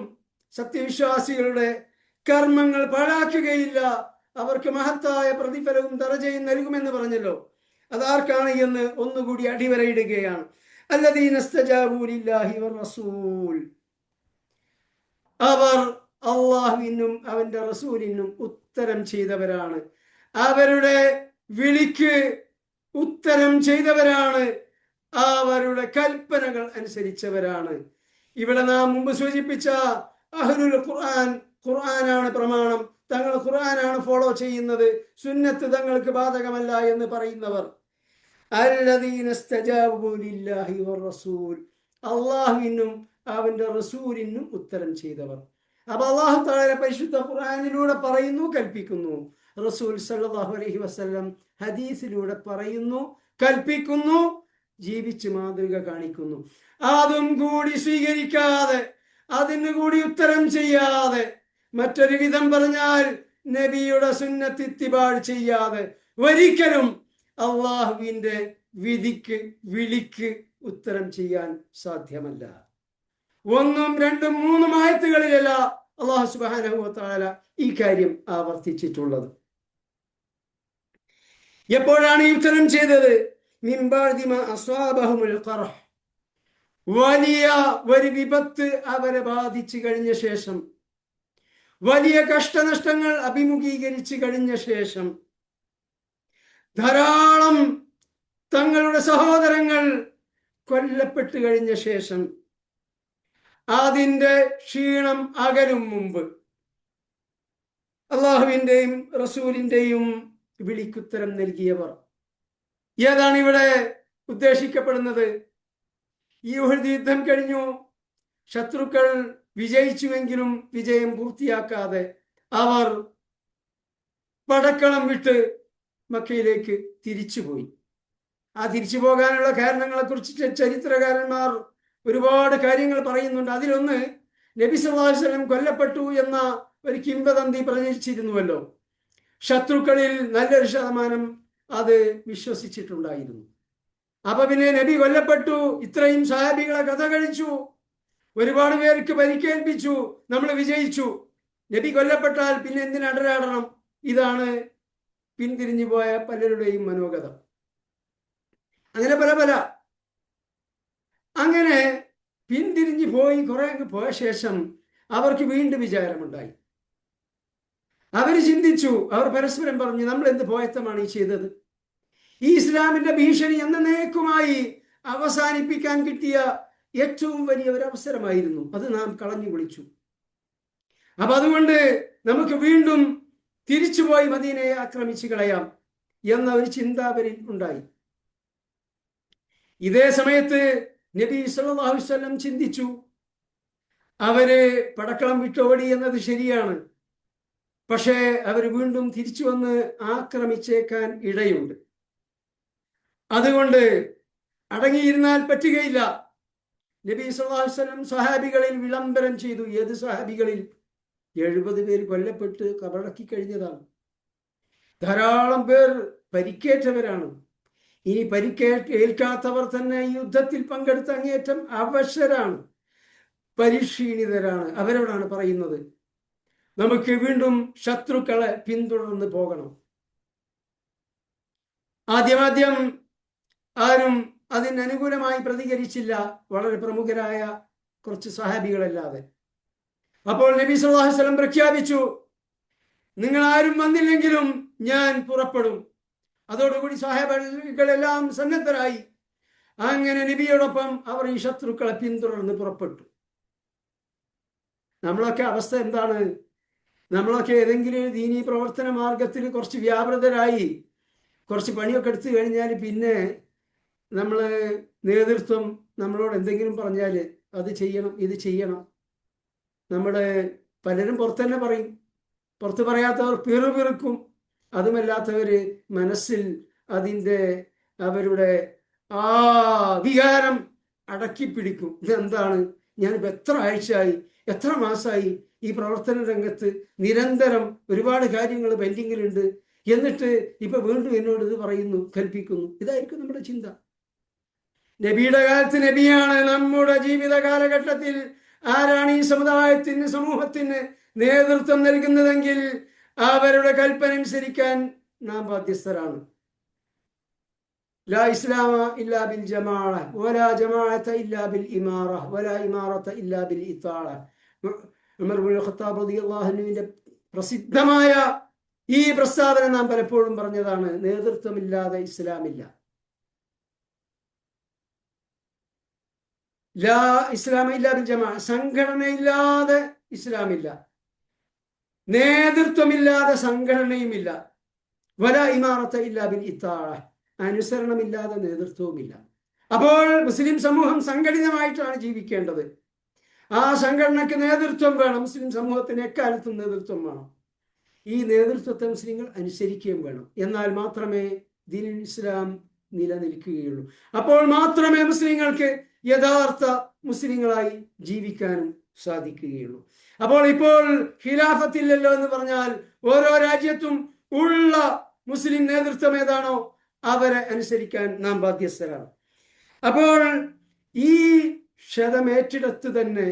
സത്യവിശ്വാസികളുടെ കർമ്മങ്ങൾ പാഴാക്കുകയില്ല, അവർക്ക് മഹത്തായ പ്രതിഫലവും ദറജയും നൽകുമെന്ന് പറഞ്ഞല്ലോ. അതാർക്കാണ് എന്ന് ഒന്നുകൂടി അടിവരയിടുകയാണ്. അല്ലദീന ഇസ്തജാബൂ ലില്ലാഹി വറസൂൽ, അവർ അള്ളാഹുവിനും അവന്റെ റസൂലിനും ഉത്തരം ചെയ്തവരാണ്, അവരുടെ വിളിക്ക് ഉത്തരം ചെയ്തവരാണ്, അവരുടെ കൽപ്പനകൾ അനുസരിച്ചവരാണ്. ഇവിടെ നാം മുമ്പ് സൂചിപ്പിച്ച അഹ്ലുൽ ഖുർആൻ, ഖുർആനാണ് പ്രമാണം, തങ്ങൾ ഖുർആനാണ് ഫോളോ ചെയ്യുന്നത്, സുന്നത്ത് തങ്ങൾക്ക് ബാധകമല്ല എന്ന് പറയുന്നവർ, അല്ലദീന ഇസ്തജാബൂ ലില്ലാഹി വറസൂൽ, അള്ളാഹുവിനും അവന്റെ റസൂലിനും ഉത്തരം ചെയ്തവർ. അപ്പൊ അല്ലാഹു തആല പരിശുദ്ധ ഖുർആനിലൂടെ പറയുന്നു, കൽപ്പിക്കുന്നു. റസൂൽ സല്ലല്ലാഹു അലൈഹി വസല്ലം ഹദീസിലൂടെ പറയുന്നു, കൽപ്പിക്കുന്നു, ജീവിച്ച് മാതൃക കാണിക്കുന്നു. അതും കൂടി സ്വീകരിക്കാതെ, അതിന് കൂടി ഉത്തരം ചെയ്യാതെ, മറ്റൊരു വിധം പറഞ്ഞാൽ നബിയുടെ സുന്നത്ത് ഇത്തിബാഅ് ചെയ്യാതെ ഒരിക്കലും അള്ളാഹുവിന്റെ വിധിക്ക്, വിളിക്ക് ഉത്തരം ചെയ്യാൻ സാധ്യമല്ല. ഒന്നും രണ്ടും മൂന്നും ആയത്തുകളിലല്ല അല്ലാഹു സുബ്ഹാനഹു വ തആല ഈ കാര്യം ആവർത്തിച്ചിട്ടുള്ളത്. എപ്പോഴാണ് ഈ ഉത്തരം ചെയ്തത്? മിൻ ബഅദി മാ അസ്വാബഹുൽ ഖർഹ്, വലിയ ഒരു വിപത്ത് അവരെ ബാധിച്ചു കഴിഞ്ഞ ശേഷം, വലിയ കഷ്ടനഷ്ടങ്ങൾ അഭിമുഖീകരിച്ചു കഴിഞ്ഞ ശേഷം, ധാരാളം തങ്ങളുടെ സഹോദരങ്ങൾ കൊല്ലപ്പെട്ടു കഴിഞ്ഞ ശേഷം, അതിന്റെ ക്ഷീണം അകലും മുമ്പ് അള്ളാഹുവിന്റെയും റസൂലിന്റെയും വിളിക്കുത്തരം നൽകിയവർ. ഏതാണ് ഇവിടെ ഉദ്ദേശിക്കപ്പെടുന്നത്? ഈ ഉഹദ് യുദ്ധം കഴിഞ്ഞു, ശത്രുക്കൾ വിജയിച്ചുവെങ്കിലും വിജയം പൂർത്തിയാക്കാതെ അവർ പടക്കളം വിട്ട് മക്കയിലേക്ക് തിരിച്ചുപോയി. ആ തിരിച്ചു പോകാനുള്ള കാരണങ്ങളെ കുറിച്ച് ചരിത്രകാരന്മാർ ഒരുപാട് കാര്യങ്ങൾ പറയുന്നുണ്ട്. അതിലൊന്ന്, നബി സല്ലല്ലാഹു അലൈഹി വസല്ലം കൊല്ലപ്പെട്ടു എന്ന ഒരു കിംവദന്തി പ്രചരിച്ചിരുന്നുവല്ലോ. ശത്രുക്കളിൽ നല്ലൊരു ശതമാനം അത് വിശ്വസിച്ചിട്ടുണ്ടായിരുന്നു. അപ്പൊ പിന്നെ നബി കൊല്ലപ്പെട്ടു, ഇത്രയും സഹാബികളെ കഥ കഴിച്ചു, ഒരുപാട് പേർക്ക് പരിക്കേൽപ്പിച്ചു, നമ്മൾ വിജയിച്ചു, നബി കൊല്ലപ്പെട്ടാൽ പിന്നെ എന്തിന് അടരാടണം? ഇതാണ് പിന്തിരിഞ്ഞു പോയ പലരുടെയും മനോഗത. അങ്ങനെ പല അങ്ങനെ പിന്തിരിഞ്ഞു പോയി കുറെ അങ്ങ് പോയ ശേഷം അവർക്ക് വീണ്ടും വിചാരമുണ്ടായി. അവർ ചിന്തിച്ചു, അവർ പരസ്പരം പറഞ്ഞു, നമ്മൾ എന്ത് പോയത്തമാണ് ഈ ചെയ്തത്? ഈ ഇസ്ലാമിന്റെ ഭീഷണി എന്നേക്കുമായി അവസാനിപ്പിക്കാൻ കിട്ടിയ ഏറ്റവും വലിയ ഒരു അവസരമായിരുന്നു, അത് നാം കളഞ്ഞു കുളിച്ചു. അപ്പൊ അതുകൊണ്ട് നമുക്ക് വീണ്ടും തിരിച്ചുപോയി മദീനയെ ആക്രമിച്ചു കളയാം എന്ന ഒരു ചിന്ത അവരിൽ ഉണ്ടായി. ഇതേ സമയത്ത് നബി സല്ലല്ലാഹു അലൈഹി വസല്ലം ചിന്തിച്ചു, അവര് പടക്കളം വിട്ടോടി എന്നത് ശരിയാണ്, പക്ഷേ അവർ വീണ്ടും തിരിച്ചു വന്ന് ആക്രമിച്ചേക്കാൻ ഇടയുണ്ട്. അതുകൊണ്ട് അടങ്ങിയിരുന്നാൽ പറ്റുകയില്ല. നബി സല്ലല്ലാഹു അലൈഹി വസല്ലം സ്വഹാബികളിൽ വിളംബരം ചെയ്തു. ഏത് സ്വഹാബികളിൽ? 70 പേര് കൊല്ലപ്പെട്ട് കബറടക്കി കഴിഞ്ഞതാണ്. ധാരാളം പേർ പരിക്കേറ്റവരാണ്. ഇനി പരിക്കേൽക്കാത്തവർ തന്നെ യുദ്ധത്തിൽ പങ്കെടുത്ത അങ്ങേയറ്റം അവശരാണ്, പരിക്ഷീണിതരാണ്. അവരോടാണ് പറയുന്നത്, നമുക്ക് വീണ്ടും ശത്രുക്കളെ പിന്തുടർന്ന് പോകണം. ആദ്യം ആരും അതിനനുകൂലമായി പ്രതികരിച്ചില്ല, വളരെ പ്രമുഖരായ കുറച്ച് സഹാബികളല്ലാതെ. അപ്പോൾ നബി സല്ലല്ലാഹു അലൈഹി വസല്ലം പ്രഖ്യാപിച്ചു, നിങ്ങൾ ആരും വന്നില്ലെങ്കിലും ഞാൻ പുറപ്പെടും. അതോടുകൂടി സഹാബികളെല്ലാം സന്നദ്ധരായി. അങ്ങനെ നബിയോടൊപ്പം അവർ ഈ ശത്രുക്കളെ പിന്തുടർന്ന് പുറപ്പെട്ടു. നമ്മളൊക്കെ അവസ്ഥ എന്താണ്? നമ്മളൊക്കെ ഏതെങ്കിലും ദീനീ പ്രവർത്തന മാർഗത്തിൽ കുറച്ച് വ്യാപൃതരായി കുറച്ച് പണിയൊക്കെ എടുത്തു കഴിഞ്ഞാൽ പിന്നെ നമ്മൾ നേതൃത്വം നമ്മളോട് എന്തെങ്കിലും പറഞ്ഞാൽ അത് ചെയ്യണം, ഇത് ചെയ്യണം, നമ്മുടെ പലരും പുറത്തന്നെ പറയും. പുറത്ത് പറയാത്തവർ പിറുപിറുക്കും. അതുമല്ലാത്തവർ മനസ്സിൽ അതിൻ്റെ അവരുടെ ആ വികാരം അടക്കി പിടിക്കും. ഇതെന്താണ്, ഞാനിപ്പോൾ എത്ര ആഴ്ചയായി, എത്ര മാസമായി ഈ പ്രവർത്തന രംഗത്ത് നിരന്തരം ഒരുപാട് കാര്യങ്ങൾ പെൻഡിങ്ങിലുണ്ട്, എന്നിട്ട് ഇപ്പൊ വീണ്ടും എന്നോട് ഇത് പറയുന്നു, കൽപ്പിക്കുന്നു. ഇതായിരിക്കും നമ്മുടെ ചിന്ത. നബിയുടെ കാലത്ത് നബിയാണ്. നമ്മുടെ ജീവിത കാലഘട്ടത്തിൽ ആരാണ് ഈ സമുദായത്തിന്, സമൂഹത്തിന് നേതൃത്വം നൽകുന്നതെങ്കിൽ അവരുടെ കൽപ്പന അനുസരിക്കാൻ നാം ബാധ്യസ്ഥരാണ്. ലാ ഇസ്ലാമ ഇല്ലാ ബിൽ ജമാഅ വലാ ജമാഅത ഇല്ലാ ബിൽ ഇമാറ വലാ ഇമാറത ഇല്ലാ ബിൽ ഇതാഅ. ഉമർ ഇബ്നുൽ ഖത്താബ് റളിയല്ലാഹു അൻഹുവിന്റെ പ്രസിദ്ധമായ ഈ പ്രസ്താവന നാം പലപ്പോഴും പറഞ്ഞതാണ്. നേതൃത്വമില്ലാതെ ഇസ്ലാമില്ല. ലാ ഇസ്ലാമ ഇല്ലാ ബിൽ ജമാഅ, സംഘടനയില്ലാതെ ഇസ്ലാമില്ല. നേതൃത്വമില്ലാതെ സംഘടനയുമില്ല. വലാ ഇമാറത ഇല്ലാ ബിൽ ഇതാഅ, അനുസരണമില്ലാതെ നേതൃത്വവുമില്ല. അപ്പോൾ മുസ്ലിം സമൂഹം സംഘടിതമായിട്ടാണ് ജീവിക്കേണ്ടത്. ആ സംഘടനയ്ക്ക് നേതൃത്വം വേണം. മുസ്ലിം സമൂഹത്തിന് എക്കാലത്തും നേതൃത്വം വേണം. ഈ നേതൃത്വത്തെ മുസ്ലിങ്ങൾ അനുസരിക്കുകയും വേണം. എന്നാൽ മാത്രമേ ദീനുൽ ഇസ്ലാം നിലനിൽക്കുകയുള്ളൂ. അപ്പോൾ മാത്രമേ മുസ്ലിങ്ങൾക്ക് യഥാർത്ഥ മുസ്ലിങ്ങളായി ജീവിക്കാനും സാധിക്കുകയുള്ളൂ. അപ്പോൾ ഇപ്പോൾ ഖിലാഫത്തില്ലല്ലോ എന്ന് പറഞ്ഞാൽ ഓരോ രാജ്യത്തും ഉള്ള മുസ്ലിം നേതൃത്വം ഏതാണോ അവരെ അനുസരിക്കാൻ നാം ബാധ്യസ്ഥരാണ്. അപ്പോൾ ഈ ക്ഷതമേറ്റിടത്ത് തന്നെ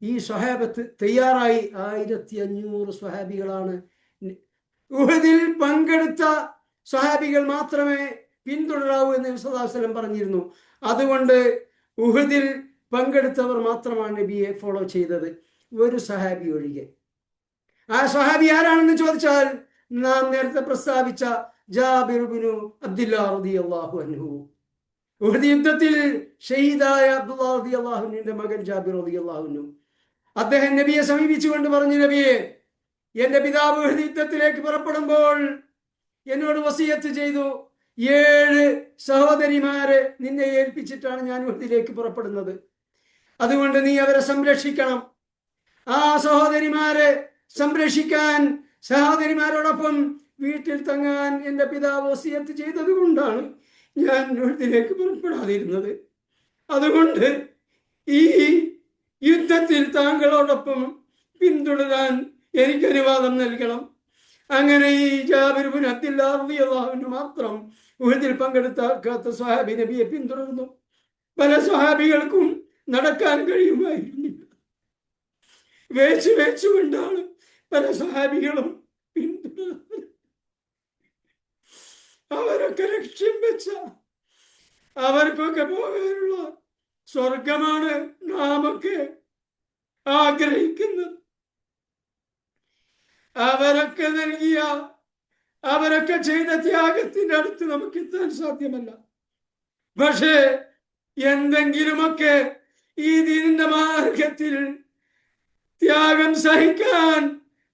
ഈ സ്വഹാബത്ത് തയ്യാറായി. 1500 സ്വഹാബികളാണ്. ഉഹദിൽ പങ്കെടുത്ത സ്വഹാബികൾ മാത്രമേ പിന്തുടരാവൂ എന്ന് നബി സല്ലല്ലാഹു അലൈഹി വസല്ലം പറഞ്ഞിരുന്നു. അതുകൊണ്ട് ഉഹദിൽ പങ്കെടുത്തവർ മാത്രമാണ് നബിയെ ഫോളോ ചെയ്തത്, ഒരു സ്വഹാബി ഒഴികെ. ആ സ്വഹാബി ആരാണെന്ന് ചോദിച്ചാൽ നാം നേരത്തെ പ്രസ്താവിച്ച ജാബിർ ഇബ്നു അബ്ദുല്ലാഹ് റളിയല്ലാഹു അൻഹു. ഉഹദ് യുദ്ധത്തിൽ ഷഹീദായ അബ്ദുല്ലാഹ് റളിയല്ലാഹു അൻഹുവിന്റെ മകൻ ജാബിർ റളിയല്ലാഹു അൻഹു. അദ്ദേഹം നബിയെ സമീപിച്ചുകൊണ്ട് പറഞ്ഞു, നബിയെ, എന്റെ പിതാവ് ഉഹദ് യുദ്ധത്തിലേക്ക് പുറപ്പെടുമ്പോൾ എന്നോട് വസിയത്ത് ചെയ്തു, 7 സഹോദരിമാരെ നിന്നെ ഏൽപ്പിച്ചിട്ടാണ് ഞാൻ ഉഹദിലേക്ക് പുറപ്പെടുന്നത്. അതുകൊണ്ട് നീ അവരെ സംരക്ഷിക്കണം. ആ സഹോദരിമാരെ സംരക്ഷിക്കാൻ, സഹോദരിമാരോടൊപ്പം വീട്ടിൽ തങ്ങാൻ എന്റെ പിതാവ് വസിയത്ത് ചെയ്തത് കൊണ്ടാണ് ഞാൻ ഉഹദിലേക്ക് പുറപ്പെടാതിരുന്നത്. അതുകൊണ്ട് ഈ യുദ്ധത്തിൽ താങ്കളോടൊപ്പം പിന്തുടരാൻ എനിക്ക് അനുവാദം നൽകണം. അങ്ങനെ ഈ ജാബിർ ഇബ്നു അബ്ദുല്ലാഹ് റളിയല്ലാഹു അൻഹു മാത്രം ഉഹദിൽ പങ്കെടുത്ത സ്വഹാബി നബിയെ പിന്തുടർന്നു. പല സ്വഹാബികൾക്കും നടക്കാൻ കഴിയുമായിരുന്നില്ല. വേച്ചുകൊണ്ടാണ് പല സ്വഹാബികളും പിന്തുടർന്നത്. അവരൊക്കെ ലക്ഷ്യം വെച്ച, അവർക്കൊക്കെ പോകാനുള്ള സ്വർഗമാണ് നാമൊക്കെ ആഗ്രഹിക്കുന്നത്. അവരൊക്കെ നൽകിയ, അവരൊക്കെ ചെയ്ത ത്യാഗത്തിന്റെ അടുത്ത് നമുക്ക് എത്താൻ സാധ്യമല്ല. പക്ഷേ എന്തെങ്കിലുമൊക്കെ ഈ ദീനിന്റെ മാർഗത്തിൽ ത്യാഗം സഹിക്കാൻ,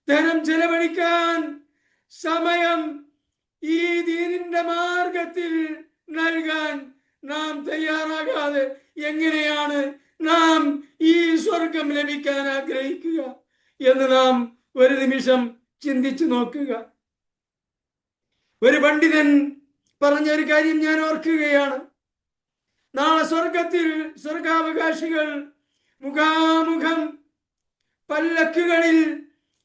ധനം ചെലവഴിക്കാൻ, സമയം ഈ ദീനിന്റെ മാർഗത്തിൽ നൽകാൻ നാം തയ്യാറാകാതെ എങ്ങനെയാണ് നാം ഈ സ്വർഗം ലഭിക്കാൻ ആഗ്രഹിക്കുക എന്ന് നാം ഒരു നിമിഷം ചിന്തിച്ചു നോക്കുക. ഒരു പണ്ഡിതൻ പറഞ്ഞൊരു കാര്യം ഞാൻ ഓർക്കുകയാണ്. നാളെ സ്വർഗത്തിൽ സ്വർഗാവകാശികൾ മുഖാമുഖം പല്ലക്കുകളിൽ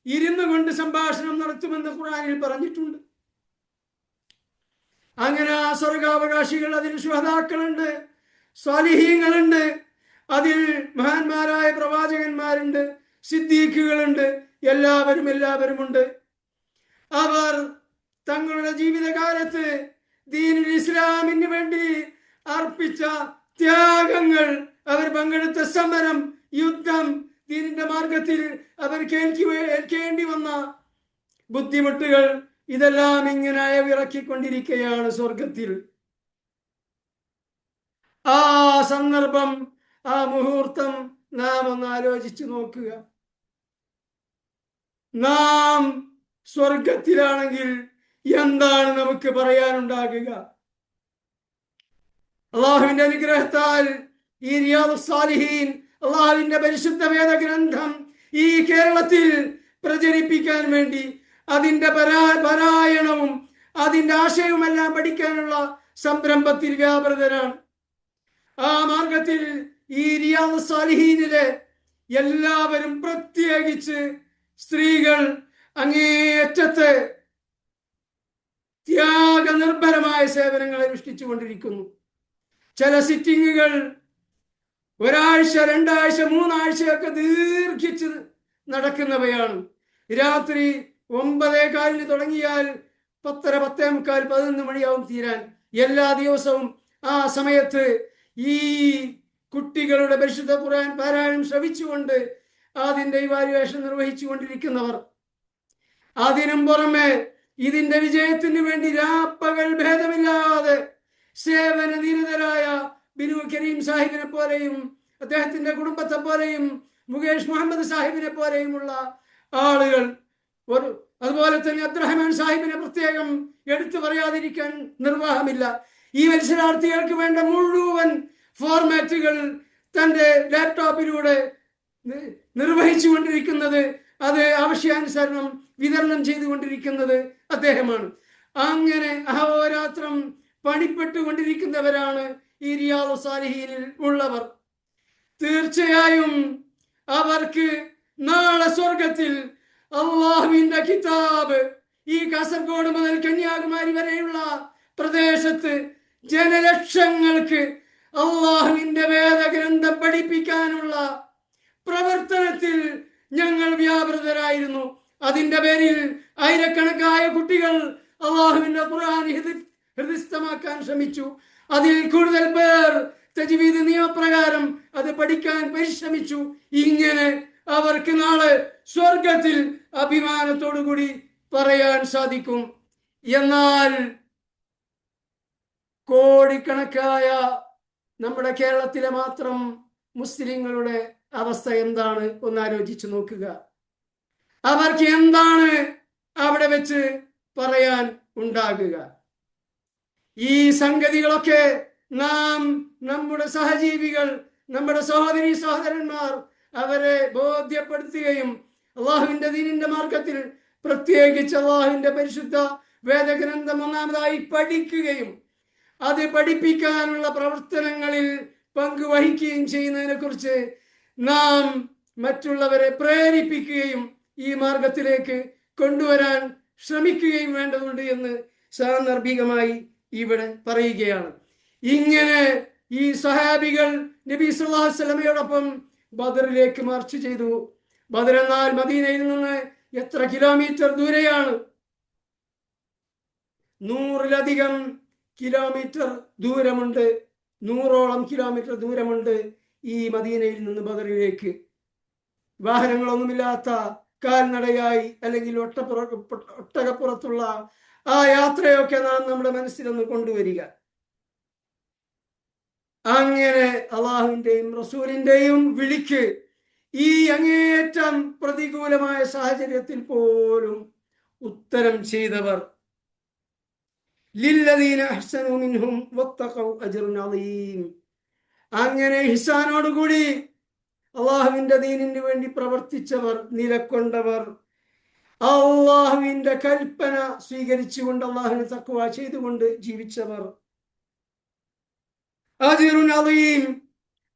ഇരുന്നു കൊണ്ട് സംഭാഷണം നടത്തുമെന്ന് ഖുർആനിൽ പറഞ്ഞിട്ടുണ്ട്. അങ്ങനെ ആ സ്വർഗാവകാശികൾ, അതിൽ ശുഹദാക്കളുണ്ട്, സ്വാലിഹീങ്ങളുണ്ട്, അതിൽ മഹാന്മാരായ പ്രവാചകന്മാരുണ്ട്, സിദ്ദീഖുകളുണ്ട്, എല്ലാവരുമുണ്ട്. അവർ തങ്ങളുടെ ജീവിതകാലത്ത് ദീനുൽ ഇസ്ലാമിന് വേണ്ടി അർപ്പിച്ച ത്യാഗങ്ങൾ, അവർ പങ്കെടുത്ത സമരം, യുദ്ധം, ദീനിന്റെ മാർഗത്തിൽ അവർ ഏൽക്കേണ്ടി വന്ന ബുദ്ധിമുട്ടുകൾ, ഇതെല്ലാം ഇങ്ങനെ അയവിറക്കിക്കൊണ്ടിരിക്കുകയാണ് സ്വർഗത്തിൽ. ആ സന്ദർഭം, ആ മുഹൂർത്തം നാം ഒന്ന് ആലോചിച്ചു നോക്കുക. നാം സ്വർഗത്തിലാണെങ്കിൽ എന്താണ് നമുക്ക് പറയാനുണ്ടാകുക? അള്ളാഹുവിന്റെ അനുഗ്രഹത്താൽ ഈ റിയാദുസ് സാലിഹീൻ, അള്ളാഹുവിന്റെ പരിശുദ്ധ വേദഗ്രന്ഥം ഈ കേരളത്തിൽ പ്രചരിപ്പിക്കാൻ വേണ്ടി അതിന്റെ പാരായണവും അതിന്റെ ആശയവുമെല്ലാം പഠിക്കാനുള്ള സംരംഭത്തിൽ വ്യാപൃതരാണ്. ആ മാർഗത്തിൽ ഈ റിയാദ് സാലിഹീനിലെ എല്ലാവരും, പ്രത്യേകിച്ച് സ്ത്രീകൾ, അങ്ങേയറ്റത്തെ ത്യാഗനിർഭരമായ സേവനങ്ങൾ അനുഷ്ഠിച്ചുകൊണ്ടിരിക്കുന്നു. ചില സിറ്റിങ്ങുകൾ ഒരാഴ്ച, 2 ആഴ്ച, 3 ആഴ്ചയൊക്കെ ദീർഘിച്ച് നടക്കുന്നവയാണ്. രാത്രി 9:15 തുടങ്ങിയാൽ 10:30, 10:45, 11 മണിയാവും തീരാൻ. എല്ലാ ദിവസവും ആ സമയത്ത് ഈ കുട്ടികളുടെ പരിശുദ്ധ ഖുർആൻ പാരായണം ശ്രവിച്ചുകൊണ്ട് അതിൻ്റെ ഇവാലുവേഷൻ നിർവഹിച്ചു കൊണ്ടിരിക്കുന്നവർ. അതിനും പുറമെ ഇതിന്റെ വിജയത്തിന് വേണ്ടി രാപ്പകൽ ഭേദമില്ലാതെ സേവന നിരതരായ ബിനു കരീം സാഹിബിനെ പോലെയും അദ്ദേഹത്തിന്റെ കുടുംബത്തെ പോലെയും മുകേഷ് മുഹമ്മദ് സാഹിബിനെ പോലെയുമുള്ള ആളുകൾ, അതുപോലെ തന്നെ അബ്ദുറഹ്മാൻ സാഹിബിനെ പ്രത്യേകം എടുത്തു പറയാതിരിക്കാൻ നിർവാഹമില്ല. ഈ മത്സരാർത്ഥികൾക്ക് വേണ്ട മുഴുവൻ ഫോർമാറ്റുകൾ തൻ്റെ ലാപ്ടോപ്പിലൂടെ നിർവഹിച്ചു കൊണ്ടിരിക്കുന്നത്, അത് ആവശ്യാനുസരണം വിതരണം ചെയ്തുകൊണ്ടിരിക്കുന്നത് അദ്ദേഹമാണ്. അങ്ങനെ അഹോരാത്രം പണിപ്പെട്ടുകൊണ്ടിരിക്കുന്നവരാണ് ഈ റിയാദ് സാലിഹീനിൽ ഉള്ളവർ. തീർച്ചയായും അവർക്ക് നാളെ സ്വർഗത്തിൽ അള്ളാഹുവിന്റെ കിതാബ് ഈ കാസർഗോഡ് മുതൽ കന്യാകുമാരി വരെയുള്ള പ്രദേശത്ത് ജനലക്ഷങ്ങൾക്ക് അള്ളാഹുവിന്റെ വേദഗ്രന്ഥം പഠിപ്പിക്കാനുള്ള പ്രവർത്തനത്തിൽ ഞങ്ങൾ വ്യാപൃതരായിരുന്നു. അതിന്റെ പേരിൽ ആയിരക്കണക്കായ കുട്ടികൾ അള്ളാഹുവിന്റെ ഖുർആൻ ഹൃദിസ്ഥമാക്കാൻ ശ്രമിച്ചു. അതിൽ കൂടുതൽ പേർ തജ്വീദ് നിയമപ്രകാരം അത് പഠിക്കാൻ പരിശ്രമിച്ചു. ഇങ്ങനെ അവർക്ക് നാളെ സ്വർഗത്തിൽ അഭിമാനത്തോടുകൂടി പറയാൻ സാധിക്കും. എന്നാൽ കോടിക്കണക്കായ നമ്മുടെ കേരളത്തിലെ മാത്രം മുസ്ലിങ്ങളുടെ അവസ്ഥ എന്താണ് ഒന്നാലോചിച്ചു നോക്കുക. അവർക്ക് എന്താണ് അവിടെ വെച്ച് പറയാൻ ഉണ്ടാകുക? ഈ സംഗതികളൊക്കെ നാം, നമ്മുടെ സഹജീവികൾ, നമ്മുടെ സഹോദരീ സഹോദരന്മാർ അവരെ ബോധ്യപ്പെടുത്തുകയും അള്ളാഹുവിന്റെ ദീനിന്റെ മാർഗത്തിൽ പ്രത്യേകിച്ച് അള്ളാഹുവിന്റെ പരിശുദ്ധ വേദഗ്രന്ഥം ഒന്നാമതായി പഠിക്കുകയും അത് പഠിപ്പിക്കാനുള്ള പ്രവർത്തനങ്ങളിൽ പങ്കുവഹിക്കുകയും ചെയ്യുന്നതിനെ കുറിച്ച് നാം മറ്റുള്ളവരെ പ്രേരിപ്പിക്കുകയും ഈ മാർഗത്തിലേക്ക് കൊണ്ടുവരാൻ ശ്രമിക്കുകയും വേണ്ടതുണ്ട് എന്ന് സാന്ദർഭികമായി ഇവിടെ പറയുകയാണ്. ഇങ്ങനെ ഈ സഹാബികൾ നബി സല്ലല്ലാഹു അലൈഹി വസല്ലമയോടൊപ്പം ബദറിലേക്ക് മാർച്ച് ചെയ്തു. ബദർ എന്നാൽ മദീനയിൽ നിന്ന് എത്ര കിലോമീറ്റർ ദൂരെയാണ്? 100-ലധികം കിലോമീറ്റർ ദൂരമുണ്ട്. 100ഓളം കിലോമീറ്റർ ദൂരമുണ്ട് ഈ മദീനയിൽ നിന്ന് ബദറിലേക്ക്. വാഹനങ്ങളൊന്നുമില്ലാത്ത കാൽനടയായി അല്ലെങ്കിൽ ഒട്ടകപ്പുറത്തുള്ള ആ യാത്രയൊക്കെ നാം നമ്മുടെ മനസ്സിലൊന്ന് കൊണ്ടുവരിക. അങ്ങനെ അള്ളാഹുവിന്റെയും റസൂലിന്റെയും വിളിക്ക് ഈ അങ്ങേയറ്റം പ്രതികൂലമായ സാഹചര്യത്തിൽ പോലും ഉത്തരം ചെയ്തവർ, ലില്ലദീന അഹ്സനു മിൻഹും വത്തഖൗ അജ്റുൻ അളീം. അങ്ങനെ ഇഹ്സാനോടുകൂടി അള്ളാഹുവിന്റെ ദീനിന് വേണ്ടി പ്രവർത്തിച്ചവർ, നിലകൊണ്ടവർ, അള്ളാഹുവിന്റെ കൽപ്പന സ്വീകരിച്ചുകൊണ്ട് അള്ളാഹുവിനെ തഖ്വ ചെയ്തുകൊണ്ട് ജീവിച്ചവർ, അജ്റുൻ അളീം,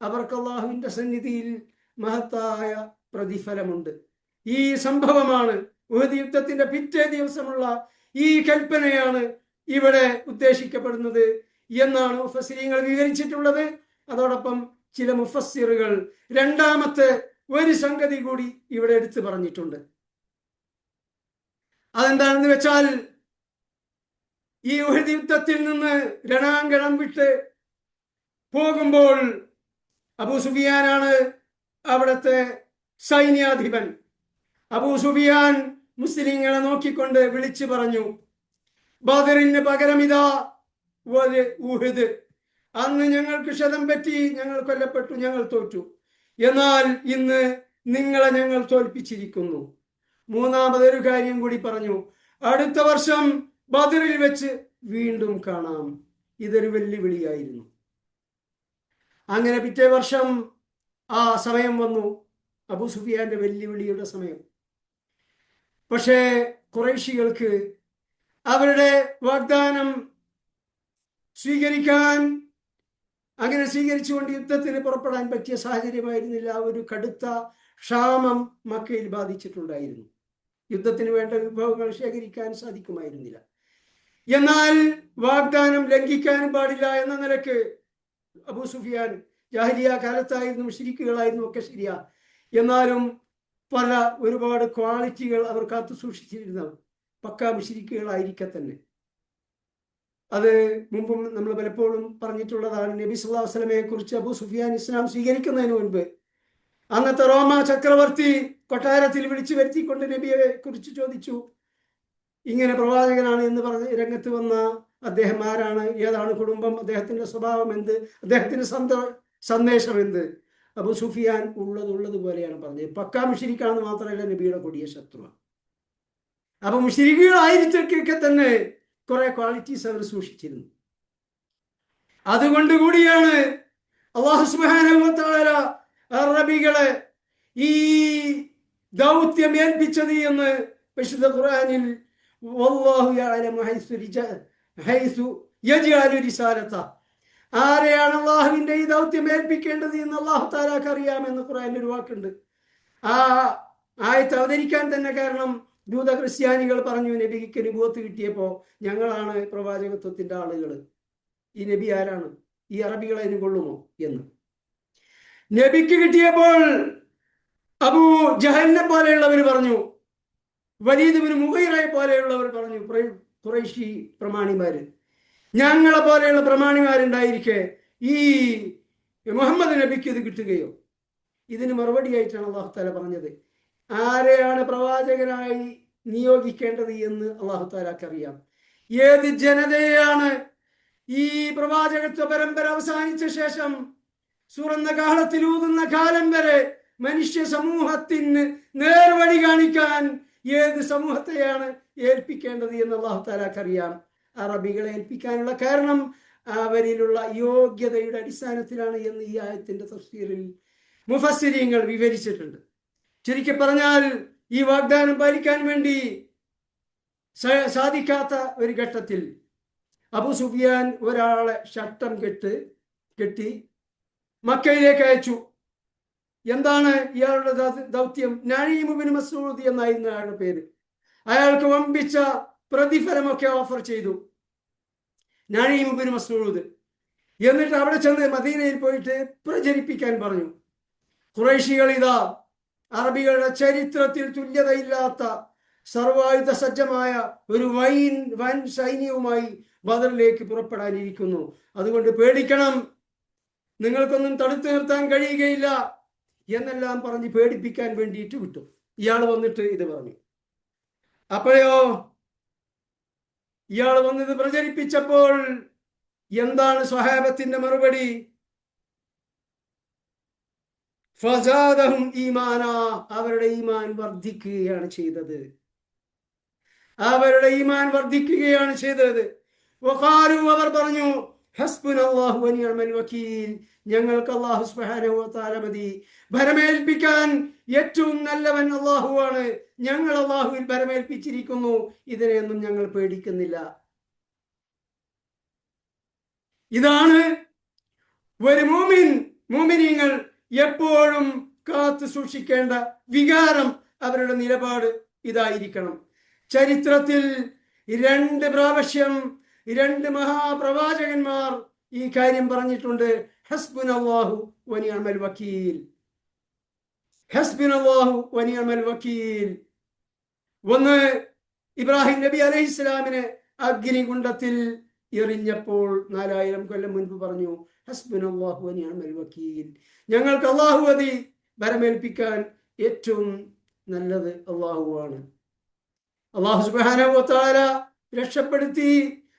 അവർക്ക് അള്ളാഹുവിന്റെ സന്നിധിയിൽ മഹത്തായ പ്രതിഫലമുണ്ട്. ഈ സംഭവമാണ്, ഉഹദ് യുദ്ധത്തിന്റെ പിറ്റേ ദിവസമുള്ള ഈ കൽപ്പനയാണ് ഇവിടെ ഉദ്ദേശിക്കപ്പെടുന്നത് എന്നാണ് മുഫസ്സിരീങ്ങൾ വിവരിച്ചിട്ടുള്ളത്. അതോടൊപ്പം ചില മുഫസ്സിറുകൾ രണ്ടാമത്തെ ഒരു സംഗതി കൂടി ഇവിടെ എടുത്തു പറഞ്ഞിട്ടുണ്ട്. അതെന്താണെന്ന് വെച്ചാൽ, ഈ ഉഹദ് യുദ്ധത്തിൽ നിന്ന് രണാങ്കണം വിട്ട് പോകുമ്പോൾ അബൂ സുഫിയാനാണ് അവിടുത്തെ സൈന്യാധിപൻ. അബൂ സുഫിയാൻ മുസ്ലിങ്ങളെ നോക്കിക്കൊണ്ട് വിളിച്ചു പറഞ്ഞു, ബദറിന് പകരം ഇതാ ഒരു ഉഹദ്. അന്ന് ഞങ്ങൾക്ക് ക്ഷതം പറ്റി, ഞങ്ങൾ കൊല്ലപ്പെട്ടു, ഞങ്ങൾ തോറ്റു. എന്നാൽ ഇന്ന് നിങ്ങളെ ഞങ്ങൾ തോൽപ്പിച്ചിരിക്കുന്നു. മൂന്നാമതൊരു കാര്യം കൂടി പറഞ്ഞു, അടുത്ത വർഷം ബദറിൽ വെച്ച് വീണ്ടും കാണാം. ഇതൊരു വെല്ലുവിളിയായിരുന്നു. അങ്ങനെ പിറ്റേ വർഷം ആ സമയം വന്നു, അബൂ സുഫിയാന്റെ വെല്ലുവിളിയുടെ സമയം. പക്ഷേ ഖുറൈശികൾക്ക് അവരുടെ വാഗ്ദാനം സ്വീകരിക്കാൻ, അങ്ങനെ സ്വീകരിച്ചുകൊണ്ട് യുദ്ധത്തിന് പുറപ്പെടാൻ പറ്റിയ സാഹചര്യമായിരുന്നില്ല. ഒരു കടുത്ത ക്ഷാമം മക്കയിൽ ബാധിച്ചിട്ടുണ്ടായിരുന്നു. യുദ്ധത്തിന് വേണ്ട വിഭവങ്ങൾ ശേഖരിക്കാൻ സാധിക്കുമായിരുന്നില്ല. എന്നാൽ വാഗ്ദാനം ലംഘിക്കാനും പാടില്ല എന്ന നിലക്ക് അബൂ സുഫിയാൻ, ജാഹിലിയ കാലത്തായിരുന്നു, മുശ്രിക്കുകളായിരുന്നു, ഒക്കെ ശരിയാ, എന്നാലും ഒരുപാട് ക്വാളിറ്റികൾ അവർ കാത്തു സൂക്ഷിച്ചിരുന്ന പക്കാ മുശ്രിക്കുകളായിരിക്കെ തന്നെ. അത് മുമ്പും നമ്മൾ പലപ്പോഴും പറഞ്ഞിട്ടുള്ളതാണ്. നബി സല്ലല്ലാഹു അലൈഹി വസല്ലമയെ കുറിച്ച് അബൂ സുഫിയാൻ ഇസ്ലാം സ്വീകരിക്കുന്നതിന് മുൻപ് അന്നത്തെ റോമ ചക്രവർത്തി കൊട്ടാരത്തിൽ വിളിച്ചു വരുത്തിക്കൊണ്ട് നബിയെ കുറിച്ച് ചോദിച്ചു. ഇങ്ങനെ പ്രവാചകനാണ് എന്ന് പറഞ്ഞ് രംഗത്ത് വന്ന അദ്ദേഹം ആരാണ്, ഏതാണ് കുടുംബം, അദ്ദേഹത്തിന്റെ സ്വഭാവം എന്ത്, അദ്ദേഹത്തിന്റെ സന്ദേശം എന്ത്? അബൂ സുഫിയാൻ ഉള്ളതുപോലെയാണ് പറഞ്ഞത്. പക്കാ മുശ്രിക്കാണെന്ന് മാത്രമല്ല, നബിയുടെ കൊടിയ ശത്രുവാണ്. അപ്പൊ മുശ്രിക്കുകളായിരിക്കെ തന്നെ കുറെ ക്വാളിറ്റീസ് അവർ സൂക്ഷിച്ചിരുന്നു. അതുകൊണ്ട് കൂടിയാണ് അല്ലാഹു സുബ്ഹാനഹു വ തആല അറബികളെ ഈ ദൗത്യം ഏൽപ്പിച്ചത് എന്ന് വിശുദ്ധ ഖുർആനിൽ വല്ലാഹു യഅലമു ഹൈസു യജ്അലു റിസാലത, ആരെയാണ് അള്ളാഹുവിന്റെ ഈ ദൗത്യം ഏൽപ്പിക്കേണ്ടത് എന്ന് അല്ലാഹു തആലക്ക് അറിയാമെന്ന് ഖുർആനിൽ ഒരു വാക്കുണ്ട്. ആ ആയത്ത് അവതരിക്കാൻ തന്നെ കാരണം ജൂത ക്രിസ്ത്യാനികൾ പറഞ്ഞു, നബിക്ക് നുബുവത്ത് കിട്ടിയപ്പോ ഞങ്ങളാണ് പ്രവാചകത്വത്തിന്റെ ആളുകൾ, ഈ നബി ആരാണ്, ഈ അറബികളെ അതിന് കൊള്ളുമോ എന്ന്. നബിക്ക് കിട്ടിയപ്പോൾ അബൂ ജഹലിനെ പോലെയുള്ളവർ പറഞ്ഞു, വലീദ് ബിൻ മുഗീറയെ പോലെയുള്ളവർ പറഞ്ഞു, ഖുറൈശി പ്രമാണിമാര്, ഞങ്ങളെ പോലെയുള്ള പ്രമാണിമാരുണ്ടായിരിക്കെ ഈ മുഹമ്മദ് നബിക്ക് ഇത് കിട്ടുകയോ? ഇതിന് മറുപടിയായിട്ടാണ് അല്ലാഹു തആല പറഞ്ഞത്, ആരെയാണ് പ്രവാചകനായി നിയോഗിക്കേണ്ടത് എന്ന് അല്ലാഹു തആലക്ക് അറിയാം. ഏത് ജനതയാണ് ഈ പ്രവാചകത്വ പരമ്പര അവസാനിച്ച ശേഷം സുറന്ന കാഹളത്തിൽ ഊതുന്ന കാലം വരെ മനുഷ്യ സമൂഹത്തിന് നേർവഴി കാണിക്കാൻ ഏത് സമൂഹത്തെയാണ് ഏൽപ്പിക്കേണ്ടത് എന്ന് അല്ലാഹു തആലക്ക് അറിയാം. അറബികളെ ഏൽപ്പിക്കാനുള്ള കാരണം അവരിലുള്ള യോഗ്യതയുടെ അടിസ്ഥാനത്തിലാണ് എന്ന് ഈ ആയത്തിന്റെ തഫ്സീറിൽ മുഫസ്സിരീങ്ങൾ വിവരിച്ചിട്ടുണ്ട്. ചുരുക്കി പറഞ്ഞാൽ ഈ വാഗ്ദാനം പാലിക്കാൻ വേണ്ടി സാധിക്കാത്ത ഒരു ഘട്ടത്തിൽ അബൂ സുഫിയാൻ ഒരാളെ ഷട്ടം കെട്ടി മക്കയിലേക്ക് അയച്ചു. എന്താണ് ഇയാളുടെ ദൗത്യം? നഈം ഇബ്നു മസ്ഊദ് എന്നായിരുന്നു അയാളുടെ പേര്. അയാൾക്ക് വമ്പിച്ച പ്രതിഫലമൊക്കെ ഓഫർ ചെയ്തു നഈം ഇബ്നു മസ്ഊദ്. എന്നിട്ട് അവിടെ ചെന്ന് മദീനയിൽ പോയിട്ട് പ്രചരിപ്പിക്കാൻ പറഞ്ഞു, ഖുറൈശികൾ ഇതാ അറബികളുടെ ചരിത്രത്തിൽ തുല്യതയില്ലാത്ത സർവായുധ സജ്ജമായ ഒരു വൻ സൈന്യവുമായി ബദറിലേക്ക് പുറപ്പെടാനിരിക്കുന്നു, അതുകൊണ്ട് പേടിക്കണം, നിങ്ങൾക്കൊന്നും തടുത്തു നിർത്താൻ കഴിയുകയില്ല എന്നെല്ലാം പറഞ്ഞ് പേടിപ്പിക്കാൻ വേണ്ടിയിട്ട് വിട്ടു. ഇയാൾ വന്നിട്ട് ഇത് പറഞ്ഞു. അപ്പോഴോ ഇയാൾ വന്നത് പ്രചരിപ്പിച്ചപ്പോൾ എന്താണ് സ്വഹാബത്തിന്റെ മറുപടി? ഫസാദഹും ഈമാന, അവരുടെ ഈമാൻ വർദ്ധിക്കുകയാണ് ചെയ്തത്. വഖാലു, അവർ പറഞ്ഞു, ഹസ്ബുനല്ലാഹു വ നിഅമൽ വകീൽ, ഞങ്ങൾക്ക് അല്ലാഹു സുബ്ഹാനഹു വ തആല മതി, ഭരമേൽപ്പിക്കാൻ ഏറ്റവും നല്ലവൻ അല്ലാഹുവാണ്, ഞങ്ങൾ അല്ലാഹുവിൽ ഭരമേൽപ്പിച്ചിരിക്കുന്നു, ഇതിനെയൊന്നും ഞങ്ങൾ പേടിക്കുന്നില്ല. ഇതാണ് ഒരു മുഅ്മിനീങ്ങൾ എപ്പോഴും കാത്തു സൂക്ഷിക്കേണ്ട വികാരം. അവരുടെ നിലപാട് ഇതായിരിക്കണം. ചരിത്രത്തിൽ 2 പ്രാവശ്യം 2 മഹാപ്രവാചകന്മാർ ഈ കാര്യം പറഞ്ഞിട്ടുണ്ട്. ഹസ്ബുനല്ലാഹു വ നിഅമൽ വകീൽ, ഹസ്ബുനല്ലാഹു വ നിഅമൽ വകീൽ. ഒന്ന് ഇബ്രാഹിം നബി അലൈഹിസ്സലാമിനെ അഗ്നികുണ്ഡത്തിൽ എറിഞ്ഞപ്പോൾ 4000 കൊല്ലം മുൻപ് പറഞ്ഞു, ഹസ്ബുനല്ലാഹു വ നിഅമൽ വകീൽ, ഞങ്ങൾക്ക് അല്ലാഹു മതി, ഭരമേൽപ്പിക്കാൻ ഏറ്റവും നല്ലത് അല്ലാഹുവാണ്. അല്ലാഹു സുബ്ഹാനഹു വ തആല രക്ഷപ്പെടുത്തി.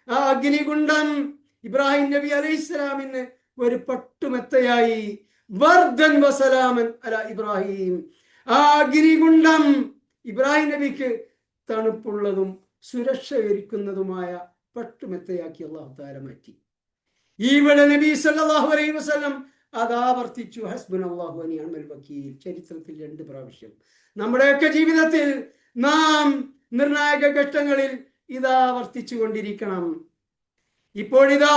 ആ അഗ്നികുണ്ഡം ഇബ്രാഹിം നബി അലൈഹിസ്സലാമിന് ഒരു പട്ടുമെത്തയായി. വർദൻ വസലാമൻ അല ഇബ്രാഹിം. ആ അഗ്നികുണ്ഡം ഇബ്രാഹിം നബിക്ക് തണുപ്പുള്ളതും സുരക്ഷ ഒരുക്കുന്നതുമായ പട്ടുമെത്തയാക്കി അല്ലാഹു തആല മാറ്റി. ഇവിടെ നബി സല്ലല്ലാഹു അലൈഹി വസല്ലം അതാവർത്തിച്ചു, ഹസ്ബുനല്ലാഹു വ നിഅമൽ വകീൽ, ചരിത്രത്തിൽ 2 പ്രാവശ്യം. നമ്മുടെയൊക്കെ ജീവിതത്തിൽ നാം നിർണായക ഘട്ടങ്ങളിൽ ഇതാവർത്തിച്ചു കൊണ്ടിരിക്കണം. ഇപ്പോഴിതാ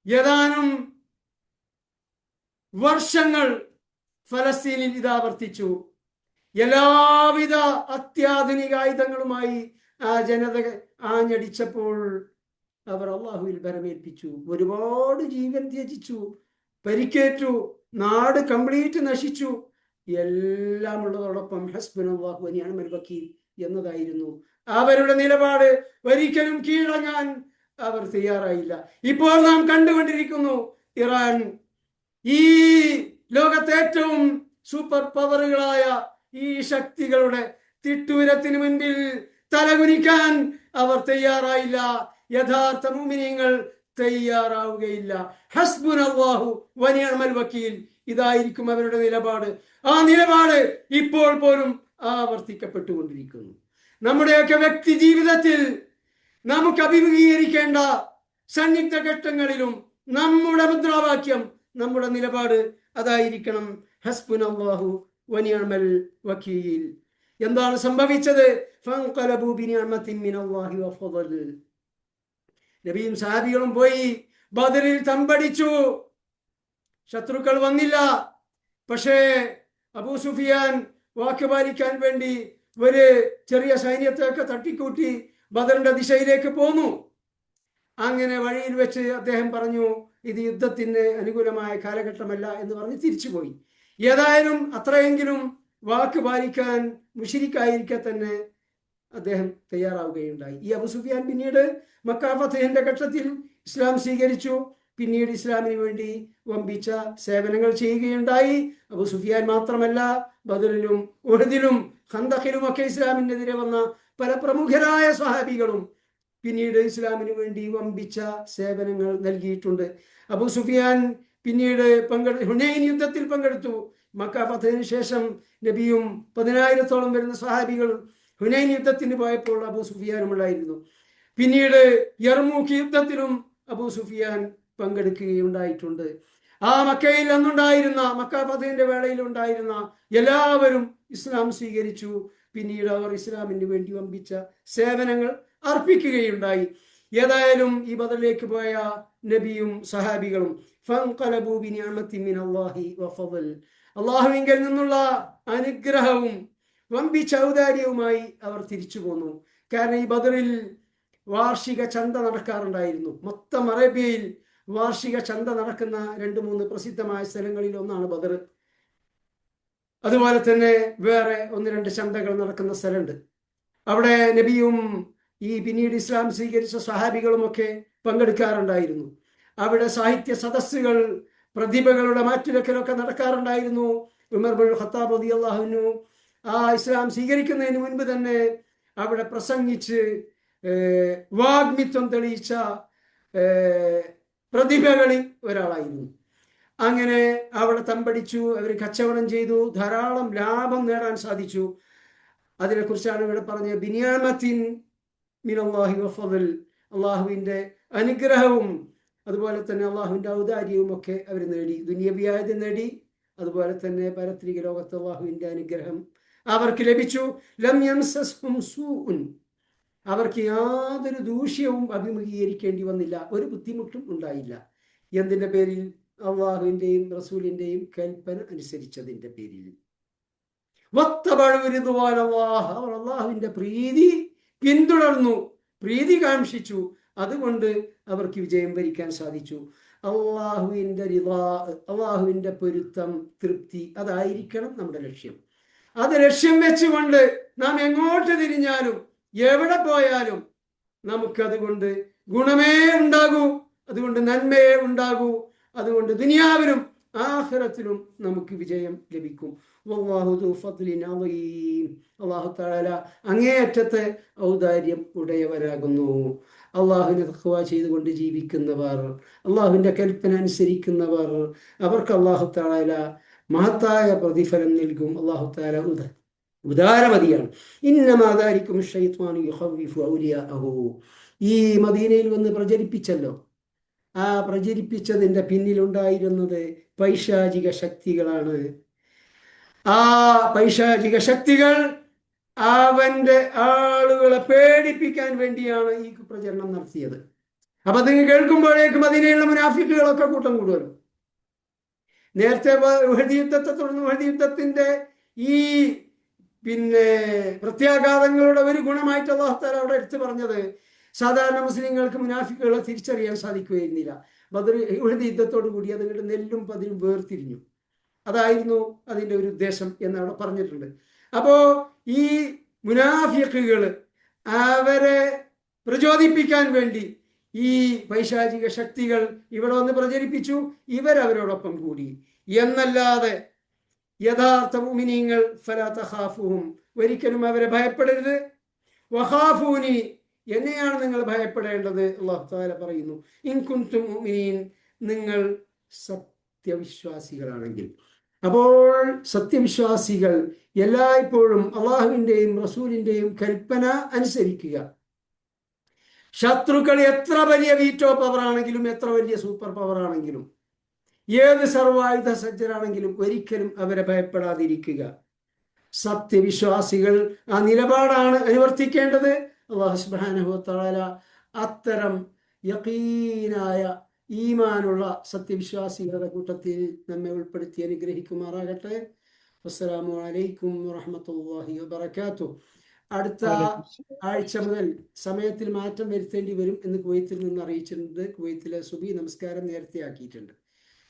ഏതാനും വർഷങ്ങൾ ഫലസ്തീനിൽ ഇതാവർത്തിച്ചു. എല്ലാവിധ അത്യാധുനിക ആയുധങ്ങളുമായി ആ ജനത ആഞ്ഞടിച്ചപ്പോൾ അവർ അള്ളാഹുവിൽ ബലമേൽപ്പിച്ചു. ഒരുപാട് ജീവൻ ത്യജിച്ചു, പരിക്കേറ്റു, നാട് കംപ്ലീറ്റ് നശിച്ചു. എല്ലാം ഉള്ളതോടൊപ്പം ഹസ്ബുനല്ലാഹു വ നിഅമൽ വക്കീൽ എന്നതായിരുന്നു അവരുടെ നിലപാട്. ഒരിക്കലും കീഴടങ്ങാൻ അവർ തയ്യാറായില്ല. ഇപ്പോൾ നാം കണ്ടുകൊണ്ടിരിക്കുന്നു, ഇറാൻ ഈ ലോകത്തെ ഏറ്റവും സൂപ്പർ പവറുകളായ ഈ ശക്തികളുടെ തിട്ടൂരത്തിന് മുൻപിൽ തലകുനിക്കാൻ അവർ തയ്യാറായില്ല. യഥാർത്ഥ മുഅ്മിനീങ്ങൾ തയ്യാറാവുകയില്ല. ഹസ്ബുനല്ലാഹു വ നിഅമൽ വക്കീൽ, ഇതായിരിക്കും അവരുടെ നിലപാട്. ആ നിലപാട് ഇപ്പോൾ പോലും ആവർത്തിക്കപ്പെട്ടുകൊണ്ടിരിക്കുന്നു. നമ്മുടെയൊക്കെ വ്യക്തി ജീവിതത്തിൽ നമുക്ക് അഭിമുഖീകരിക്കേണ്ട സന്നിഗ്ധ ഘട്ടങ്ങളിലും നമ്മുടെ മുദ്രാവാക്യം, നമ്മുടെ നിലപാട് അതായിരിക്കണം, ഹസ്ബുനല്ലാഹു വ നിഅമൽ വക്കീൽ. എന്താണ് സംഭവിച്ചത്? ഫൻഖലബു ബിനിഅമത്തിൻ മിനല്ലാഹി വ ഫളൽ. നബിയും സഹാബികളും പോയി ബദറിൽ തമ്പടിച്ചു. ശത്രുക്കൾ വന്നില്ല. പക്ഷേ അബൂ സുഫിയാൻ വാക്ക് പാലിക്കാൻ വേണ്ടി ഒരു ചെറിയ സൈന്യത്തെയൊക്കെ തട്ടിക്കൂട്ടി ബദറിന്റെ ദിശയിലേക്ക് പോന്നു. അങ്ങനെ വഴിയിൽ വെച്ച് അദ്ദേഹം പറഞ്ഞു, ഇത് യുദ്ധത്തിന് അനുകൂലമായ കാലഘട്ടമല്ല എന്ന് പറഞ്ഞ് തിരിച്ചുപോയി. ഏതായാലും അത്രയെങ്കിലും വാക്ക് പാലിക്കാൻ മുശ്രിക്കായിരിക്കെ തന്നെ അദ്ദേഹം തയ്യാറാവുകയുണ്ടായി. ഈ അബൂ സുഫിയാൻ പിന്നീട് മക്ക ഫത്ഹിന്റെ ഘട്ടത്തിൽ ഇസ്ലാം സ്വീകരിച്ചു. പിന്നീട് ഇസ്ലാമിന് വേണ്ടി വമ്പിച്ച സേവനങ്ങൾ ചെയ്യുകയുണ്ടായി. അബൂ സുഫിയാൻ മാത്രമല്ല, ബദറിലും ഉഹദിലും ഖന്തഖിലും ഒക്കെ ഇസ്ലാമിനെതിരെ വന്ന പല പ്രമുഖരായ സ്വഹാബികളും പിന്നീട് ഇസ്ലാമിന് വേണ്ടി വമ്പിച്ച സേവനങ്ങൾ നൽകിയിട്ടുണ്ട്. അബൂ സുഫിയാൻ പിന്നീട് ഹുനൈൻ യുദ്ധത്തിൽ പങ്കെടുത്തു. മക്ക ഫത്ഹിന് ശേഷം നബിയും 10,000-ഓളം വരുന്ന സ്വഹാബികൾ ഹുനൈൻ യുദ്ധത്തിന് പോയപ്പോൾ അബൂ സുഫിയാനും ഉണ്ടായിരുന്നു. പിന്നീട് യർമൂക്ക് യുദ്ധത്തിലും അബൂ സുഫിയാൻ പങ്കെടുക്കുകയുണ്ടായിട്ടുണ്ട്. ആ മക്കയിൽ അന്നുണ്ടായിരുന്ന, മക്ക ഫത്ഹിന്റെ വേളയിൽ ഉണ്ടായിരുന്ന എല്ലാവരും ഇസ്ലാം സ്വീകരിച്ചു. പിന്നീട് അവർ ഇസ്ലാമിന് വേണ്ടി വമ്പിച്ച സേവനങ്ങൾ അർപ്പിക്കുകയുണ്ടായി. ഏതായാലും ഈ ബദറിലേക്ക് പോയ നബിയും സഹാബികളും ഫൻഖലബു ബിനിഅമത്തിൻ മിനല്ലാഹി വ ഫളൽ, അല്ലാഹുവിങ്കൽ നിന്നുള്ള അനുഗ്രഹവും വമ്പിച്ച ഔദാര്യവുമായി അവർ തിരിച്ചു പോന്നു. കാരണം ഈ ബദറിൽ വാർഷിക ചന്ത നടക്കാറുണ്ടായിരുന്നു. മൊത്തം അറേബ്യയിൽ വാർഷിക ചന്ത നടക്കുന്ന 2-3 പ്രസിദ്ധമായ സ്ഥലങ്ങളിൽ ഒന്നാണ് ബദർ. അതുപോലെ തന്നെ വേറെ 1-2 ചന്തകൾ നടക്കുന്ന സ്ഥലമുണ്ട്. അവിടെ നബിയും ഈ പിന്നീട് ഇസ്ലാം സ്വീകരിച്ച സ്വഹാബികളുമൊക്കെ പങ്കെടുക്കാറുണ്ടായിരുന്നു. അവിടെ സാഹിത്യ സദസ്സുകൾ, പ്രതിഭകളുടെ മാറ്റുരക്കലൊക്കെ നടക്കാറുണ്ടായിരുന്നു. ഉമർ ബിൻ ഖത്താബ് റളിയല്ലാഹു അൻഹു ആ ഇസ്ലാം സ്വീകരിക്കുന്നതിന് മുൻപ് തന്നെ അവിടെ പ്രസംഗിച്ച് വാഗ്മിത്വം തെളിയിച്ച പ്രതിഭകളിൽ ഒരാളായിരുന്നു. അങ്ങനെ അവിടെ തമ്പടിച്ചു. അവർ കച്ചവടം ചെയ്തു, ധാരാളം ലാഭം നേടാൻ സാധിച്ചു. അതിനെക്കുറിച്ചാണ് ഇവിടെ പറഞ്ഞത്, ബിനിഅമത്തിൻ മിനല്ലാഹി വ ഫളൽ, അള്ളാഹുവിൻ്റെ അനുഗ്രഹവും അതുപോലെ തന്നെ അള്ളാഹുവിൻ്റെ ഔദാര്യവും ഒക്കെ അവർ നേടി. ദുനിയവിയായത് നേടി, അതുപോലെ തന്നെ പാരത്രിക ലോകത്ത് അള്ളാഹുവിൻ്റെ അനുഗ്രഹം അവർക്ക് ലഭിച്ചു. ലം യംസസ്ഹും സൂഉൻ, അവർക്ക് യാതൊരു ദൂഷ്യവും അഭിമുഖീകരിക്കേണ്ടി വന്നില്ല, ഒരു ബുദ്ധിമുട്ടും ഉണ്ടായില്ല. എന്തിൻ്റെ പേരിൽ? അള്ളാഹുവിൻ്റെയും റസൂലിൻ്റെയും കൽപ്പന അനുസരിച്ചതിൻ്റെ പേരിൽ. അവർ അള്ളാഹുവിൻ്റെ പ്രീതി പിന്തുടർന്നു, പ്രീതി കാംക്ഷിച്ചു. അതുകൊണ്ട് അവർക്ക് വിജയം വരിക്കാൻ സാധിച്ചു. അള്ളാഹുവിൻ്റെ റിളാ, അള്ളാഹുവിൻ്റെ പൊരുത്തം, തൃപ്തി, അതായിരിക്കണം നമ്മുടെ ലക്ഷ്യം. അത് ലക്ഷ്യം വെച്ചുകൊണ്ട് നാം എങ്ങോട്ട് തിരിഞ്ഞാലും എവിടെ പോയാലും നമുക്കതുകൊണ്ട് ഗുണമേ ഉണ്ടാകൂ, അതുകൊണ്ട് നന്മയേ ഉണ്ടാകൂ, അതുകൊണ്ട് ദുനിയാവിലും ആഖിറത്തിലും നമുക്ക് വിജയം ലഭിക്കും. വല്ലാഹു ദു ഫദ്ലിൻ അളീം, അല്ലാഹു തആല അങ്ങേയറ്റത്തെ ഔദാര്യം ഉടയവരാകുന്നു. അള്ളാഹുവിനെ തഖ്വ ചെയ്തുകൊണ്ട് ജീവിക്കുന്നവർ, അള്ളാഹുവിൻ്റെ കൽപ്പന അനുസരിക്കുന്നവർ, അവർക്ക് അല്ലാഹു തആല മഹത്തായ പ്രതിഫലം നൽകും. അല്ലാഹു തആല ഉദാരമതിയാണ്. ഇന്നമാ ദാലികും ശൈത്വാനു യുഖവ്വിഫു ഔലിയാഅഹു, ഈ മദീനയിൽ വന്ന് പ്രചരിപ്പിച്ചല്ലോ, ആ പ്രചരിപ്പിച്ചതിൻ്റെ പിന്നിലുണ്ടായിരുന്നത് പൈശാചിക ശക്തികളാണ്. ആ പൈശാചിക ശക്തികൾ അവൻ്റെ ആളുകളെ പേടിപ്പിക്കാൻ വേണ്ടിയാണ് ഈ പ്രചരണം നടത്തിയത്. അപ്പൊ അത് കേൾക്കുമ്പോഴേക്കും അതിനെയുള്ള മുനാഫിക്കുകളൊക്കെ കൂട്ടം കൂടുമല്ലോ. നേരത്തെ ഉഹദ് യുദ്ധത്തെ തുടർന്ന് ഉഹദ് യുദ്ധത്തിന്റെ ഈ പ്രത്യാഘാതങ്ങളുടെ ഒരു ഗുണമായിട്ട് അല്ലാഹു തആല അവിടെ എടുത്തു പറഞ്ഞത് സാധാരണ മുസ്ലിങ്ങൾക്ക് മുനാഫിക്കുകളെ തിരിച്ചറിയാൻ സാധിക്കുകയായിരുന്നില്ല. ബദർ ഉഹദ് യുദ്ധത്തോടു കൂടി അതുകൊണ്ട് നെല്ലും പതിരും വേർതിരിഞ്ഞു. അതായിരുന്നു അതിൻ്റെ ഒരു ഉദ്ദേശം എന്ന് അവിടെ പറഞ്ഞിട്ടുണ്ട്. അപ്പോ ഈ മുനാഫിക്കുകൾ അവരെ പ്രചോദിപ്പിക്കാൻ വേണ്ടി ഈ പൈശാചിക ശക്തികൾ ഇവിടെ വന്ന് പ്രചരിപ്പിച്ചു, ഇവരവരോടൊപ്പം കൂടി എന്നല്ലാതെ യഥാർത്ഥ മുഅ്മിനീങ്ങൾ ഫലാ തഖാഫുഹും, ഒരിക്കലും അവരെ ഭയപ്പെടരുത്. വഖാഫൂനി, എന്നെയാണ് നിങ്ങൾ ഭയപ്പെടേണ്ടത്. അല്ലാഹു തആല പറയുന്നു, ഇൻ കുൻതും മുഅ്മിനീൻ, നിങ്ങൾ സത്യവിശ്വാസികളാണെങ്കിൽ. അപ്പോൾ സത്യവിശ്വാസികൾ എല്ലായ്പ്പോഴും അള്ളാഹുവിൻ്റെയും റസൂലിൻ്റെയും കൽപ്പന അനുസരിക്കുക. ശത്രുക്കൾ എത്ര വലിയ വീറ്റോ പവർ ആണെങ്കിലും, എത്ര വലിയ സൂപ്പർ പവർ ആണെങ്കിലും, ഏത് സർവായുധ സജ്ജരാണെങ്കിലും ഒരിക്കലും അവരെ ഭയപ്പെടാതിരിക്കുക. സത്യവിശ്വാസികൾ ആ നിലപാടാണ് അനുവർത്തിക്കേണ്ടത്. അല്ലാഹു സുബ്ഹാനഹു വ തആല അത്തരം യഖീനായ ഈമാനുള്ള സത്യവിശ്വാസികളുടെ കൂട്ടത്തിൽ നമ്മെ ഉൾപ്പെടുത്തി അനുഗ്രഹിക്കുമാറാകട്ടെ. അസ്സലാമു അലൈക്കും വറഹ്മത്തുള്ളാഹി വബറകാതുഹു. അടുത്ത ആഴ്ച മുതൽ സമയത്തിൽ മാറ്റം വരുത്തേണ്ടി വരും എന്ന് കുവൈത്തിൽ നിന്ന് അറിയിച്ചിട്ടുണ്ട്. കുവൈത്തിലെ സുബി നമസ്കാരം നേരത്തെ ആക്കിയിട്ടുണ്ട്.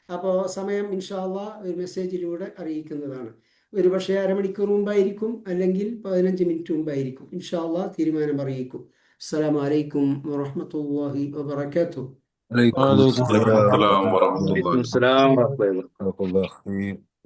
അപ്പോൾ സമയം ഇൻഷാ അല്ലാഹ് ഒരു മെസ്സേജിലൂടെ അറിയിക്കുന്നതാണ്. ഒരു പക്ഷേ അരമണിക്കൂർ മുമ്പായിരിക്കും, അല്ലെങ്കിൽ 15 മിനിറ്റ് മുമ്പായിരിക്കും. ഇൻഷാ അല്ലാഹ് തീരുമാനം അറിയിക്കും. അസ്സലാമു അലൈക്കും വറഹ്മത്തുള്ളാഹി വബറകാതുഹു. വലൈക്കും വലൈക്കും അസ്സലാം അസ്സലാം വറഹ്മത്തുള്ളാഹി വറഹ്മത്തുള്ളാഹി വബറകാതുഹു.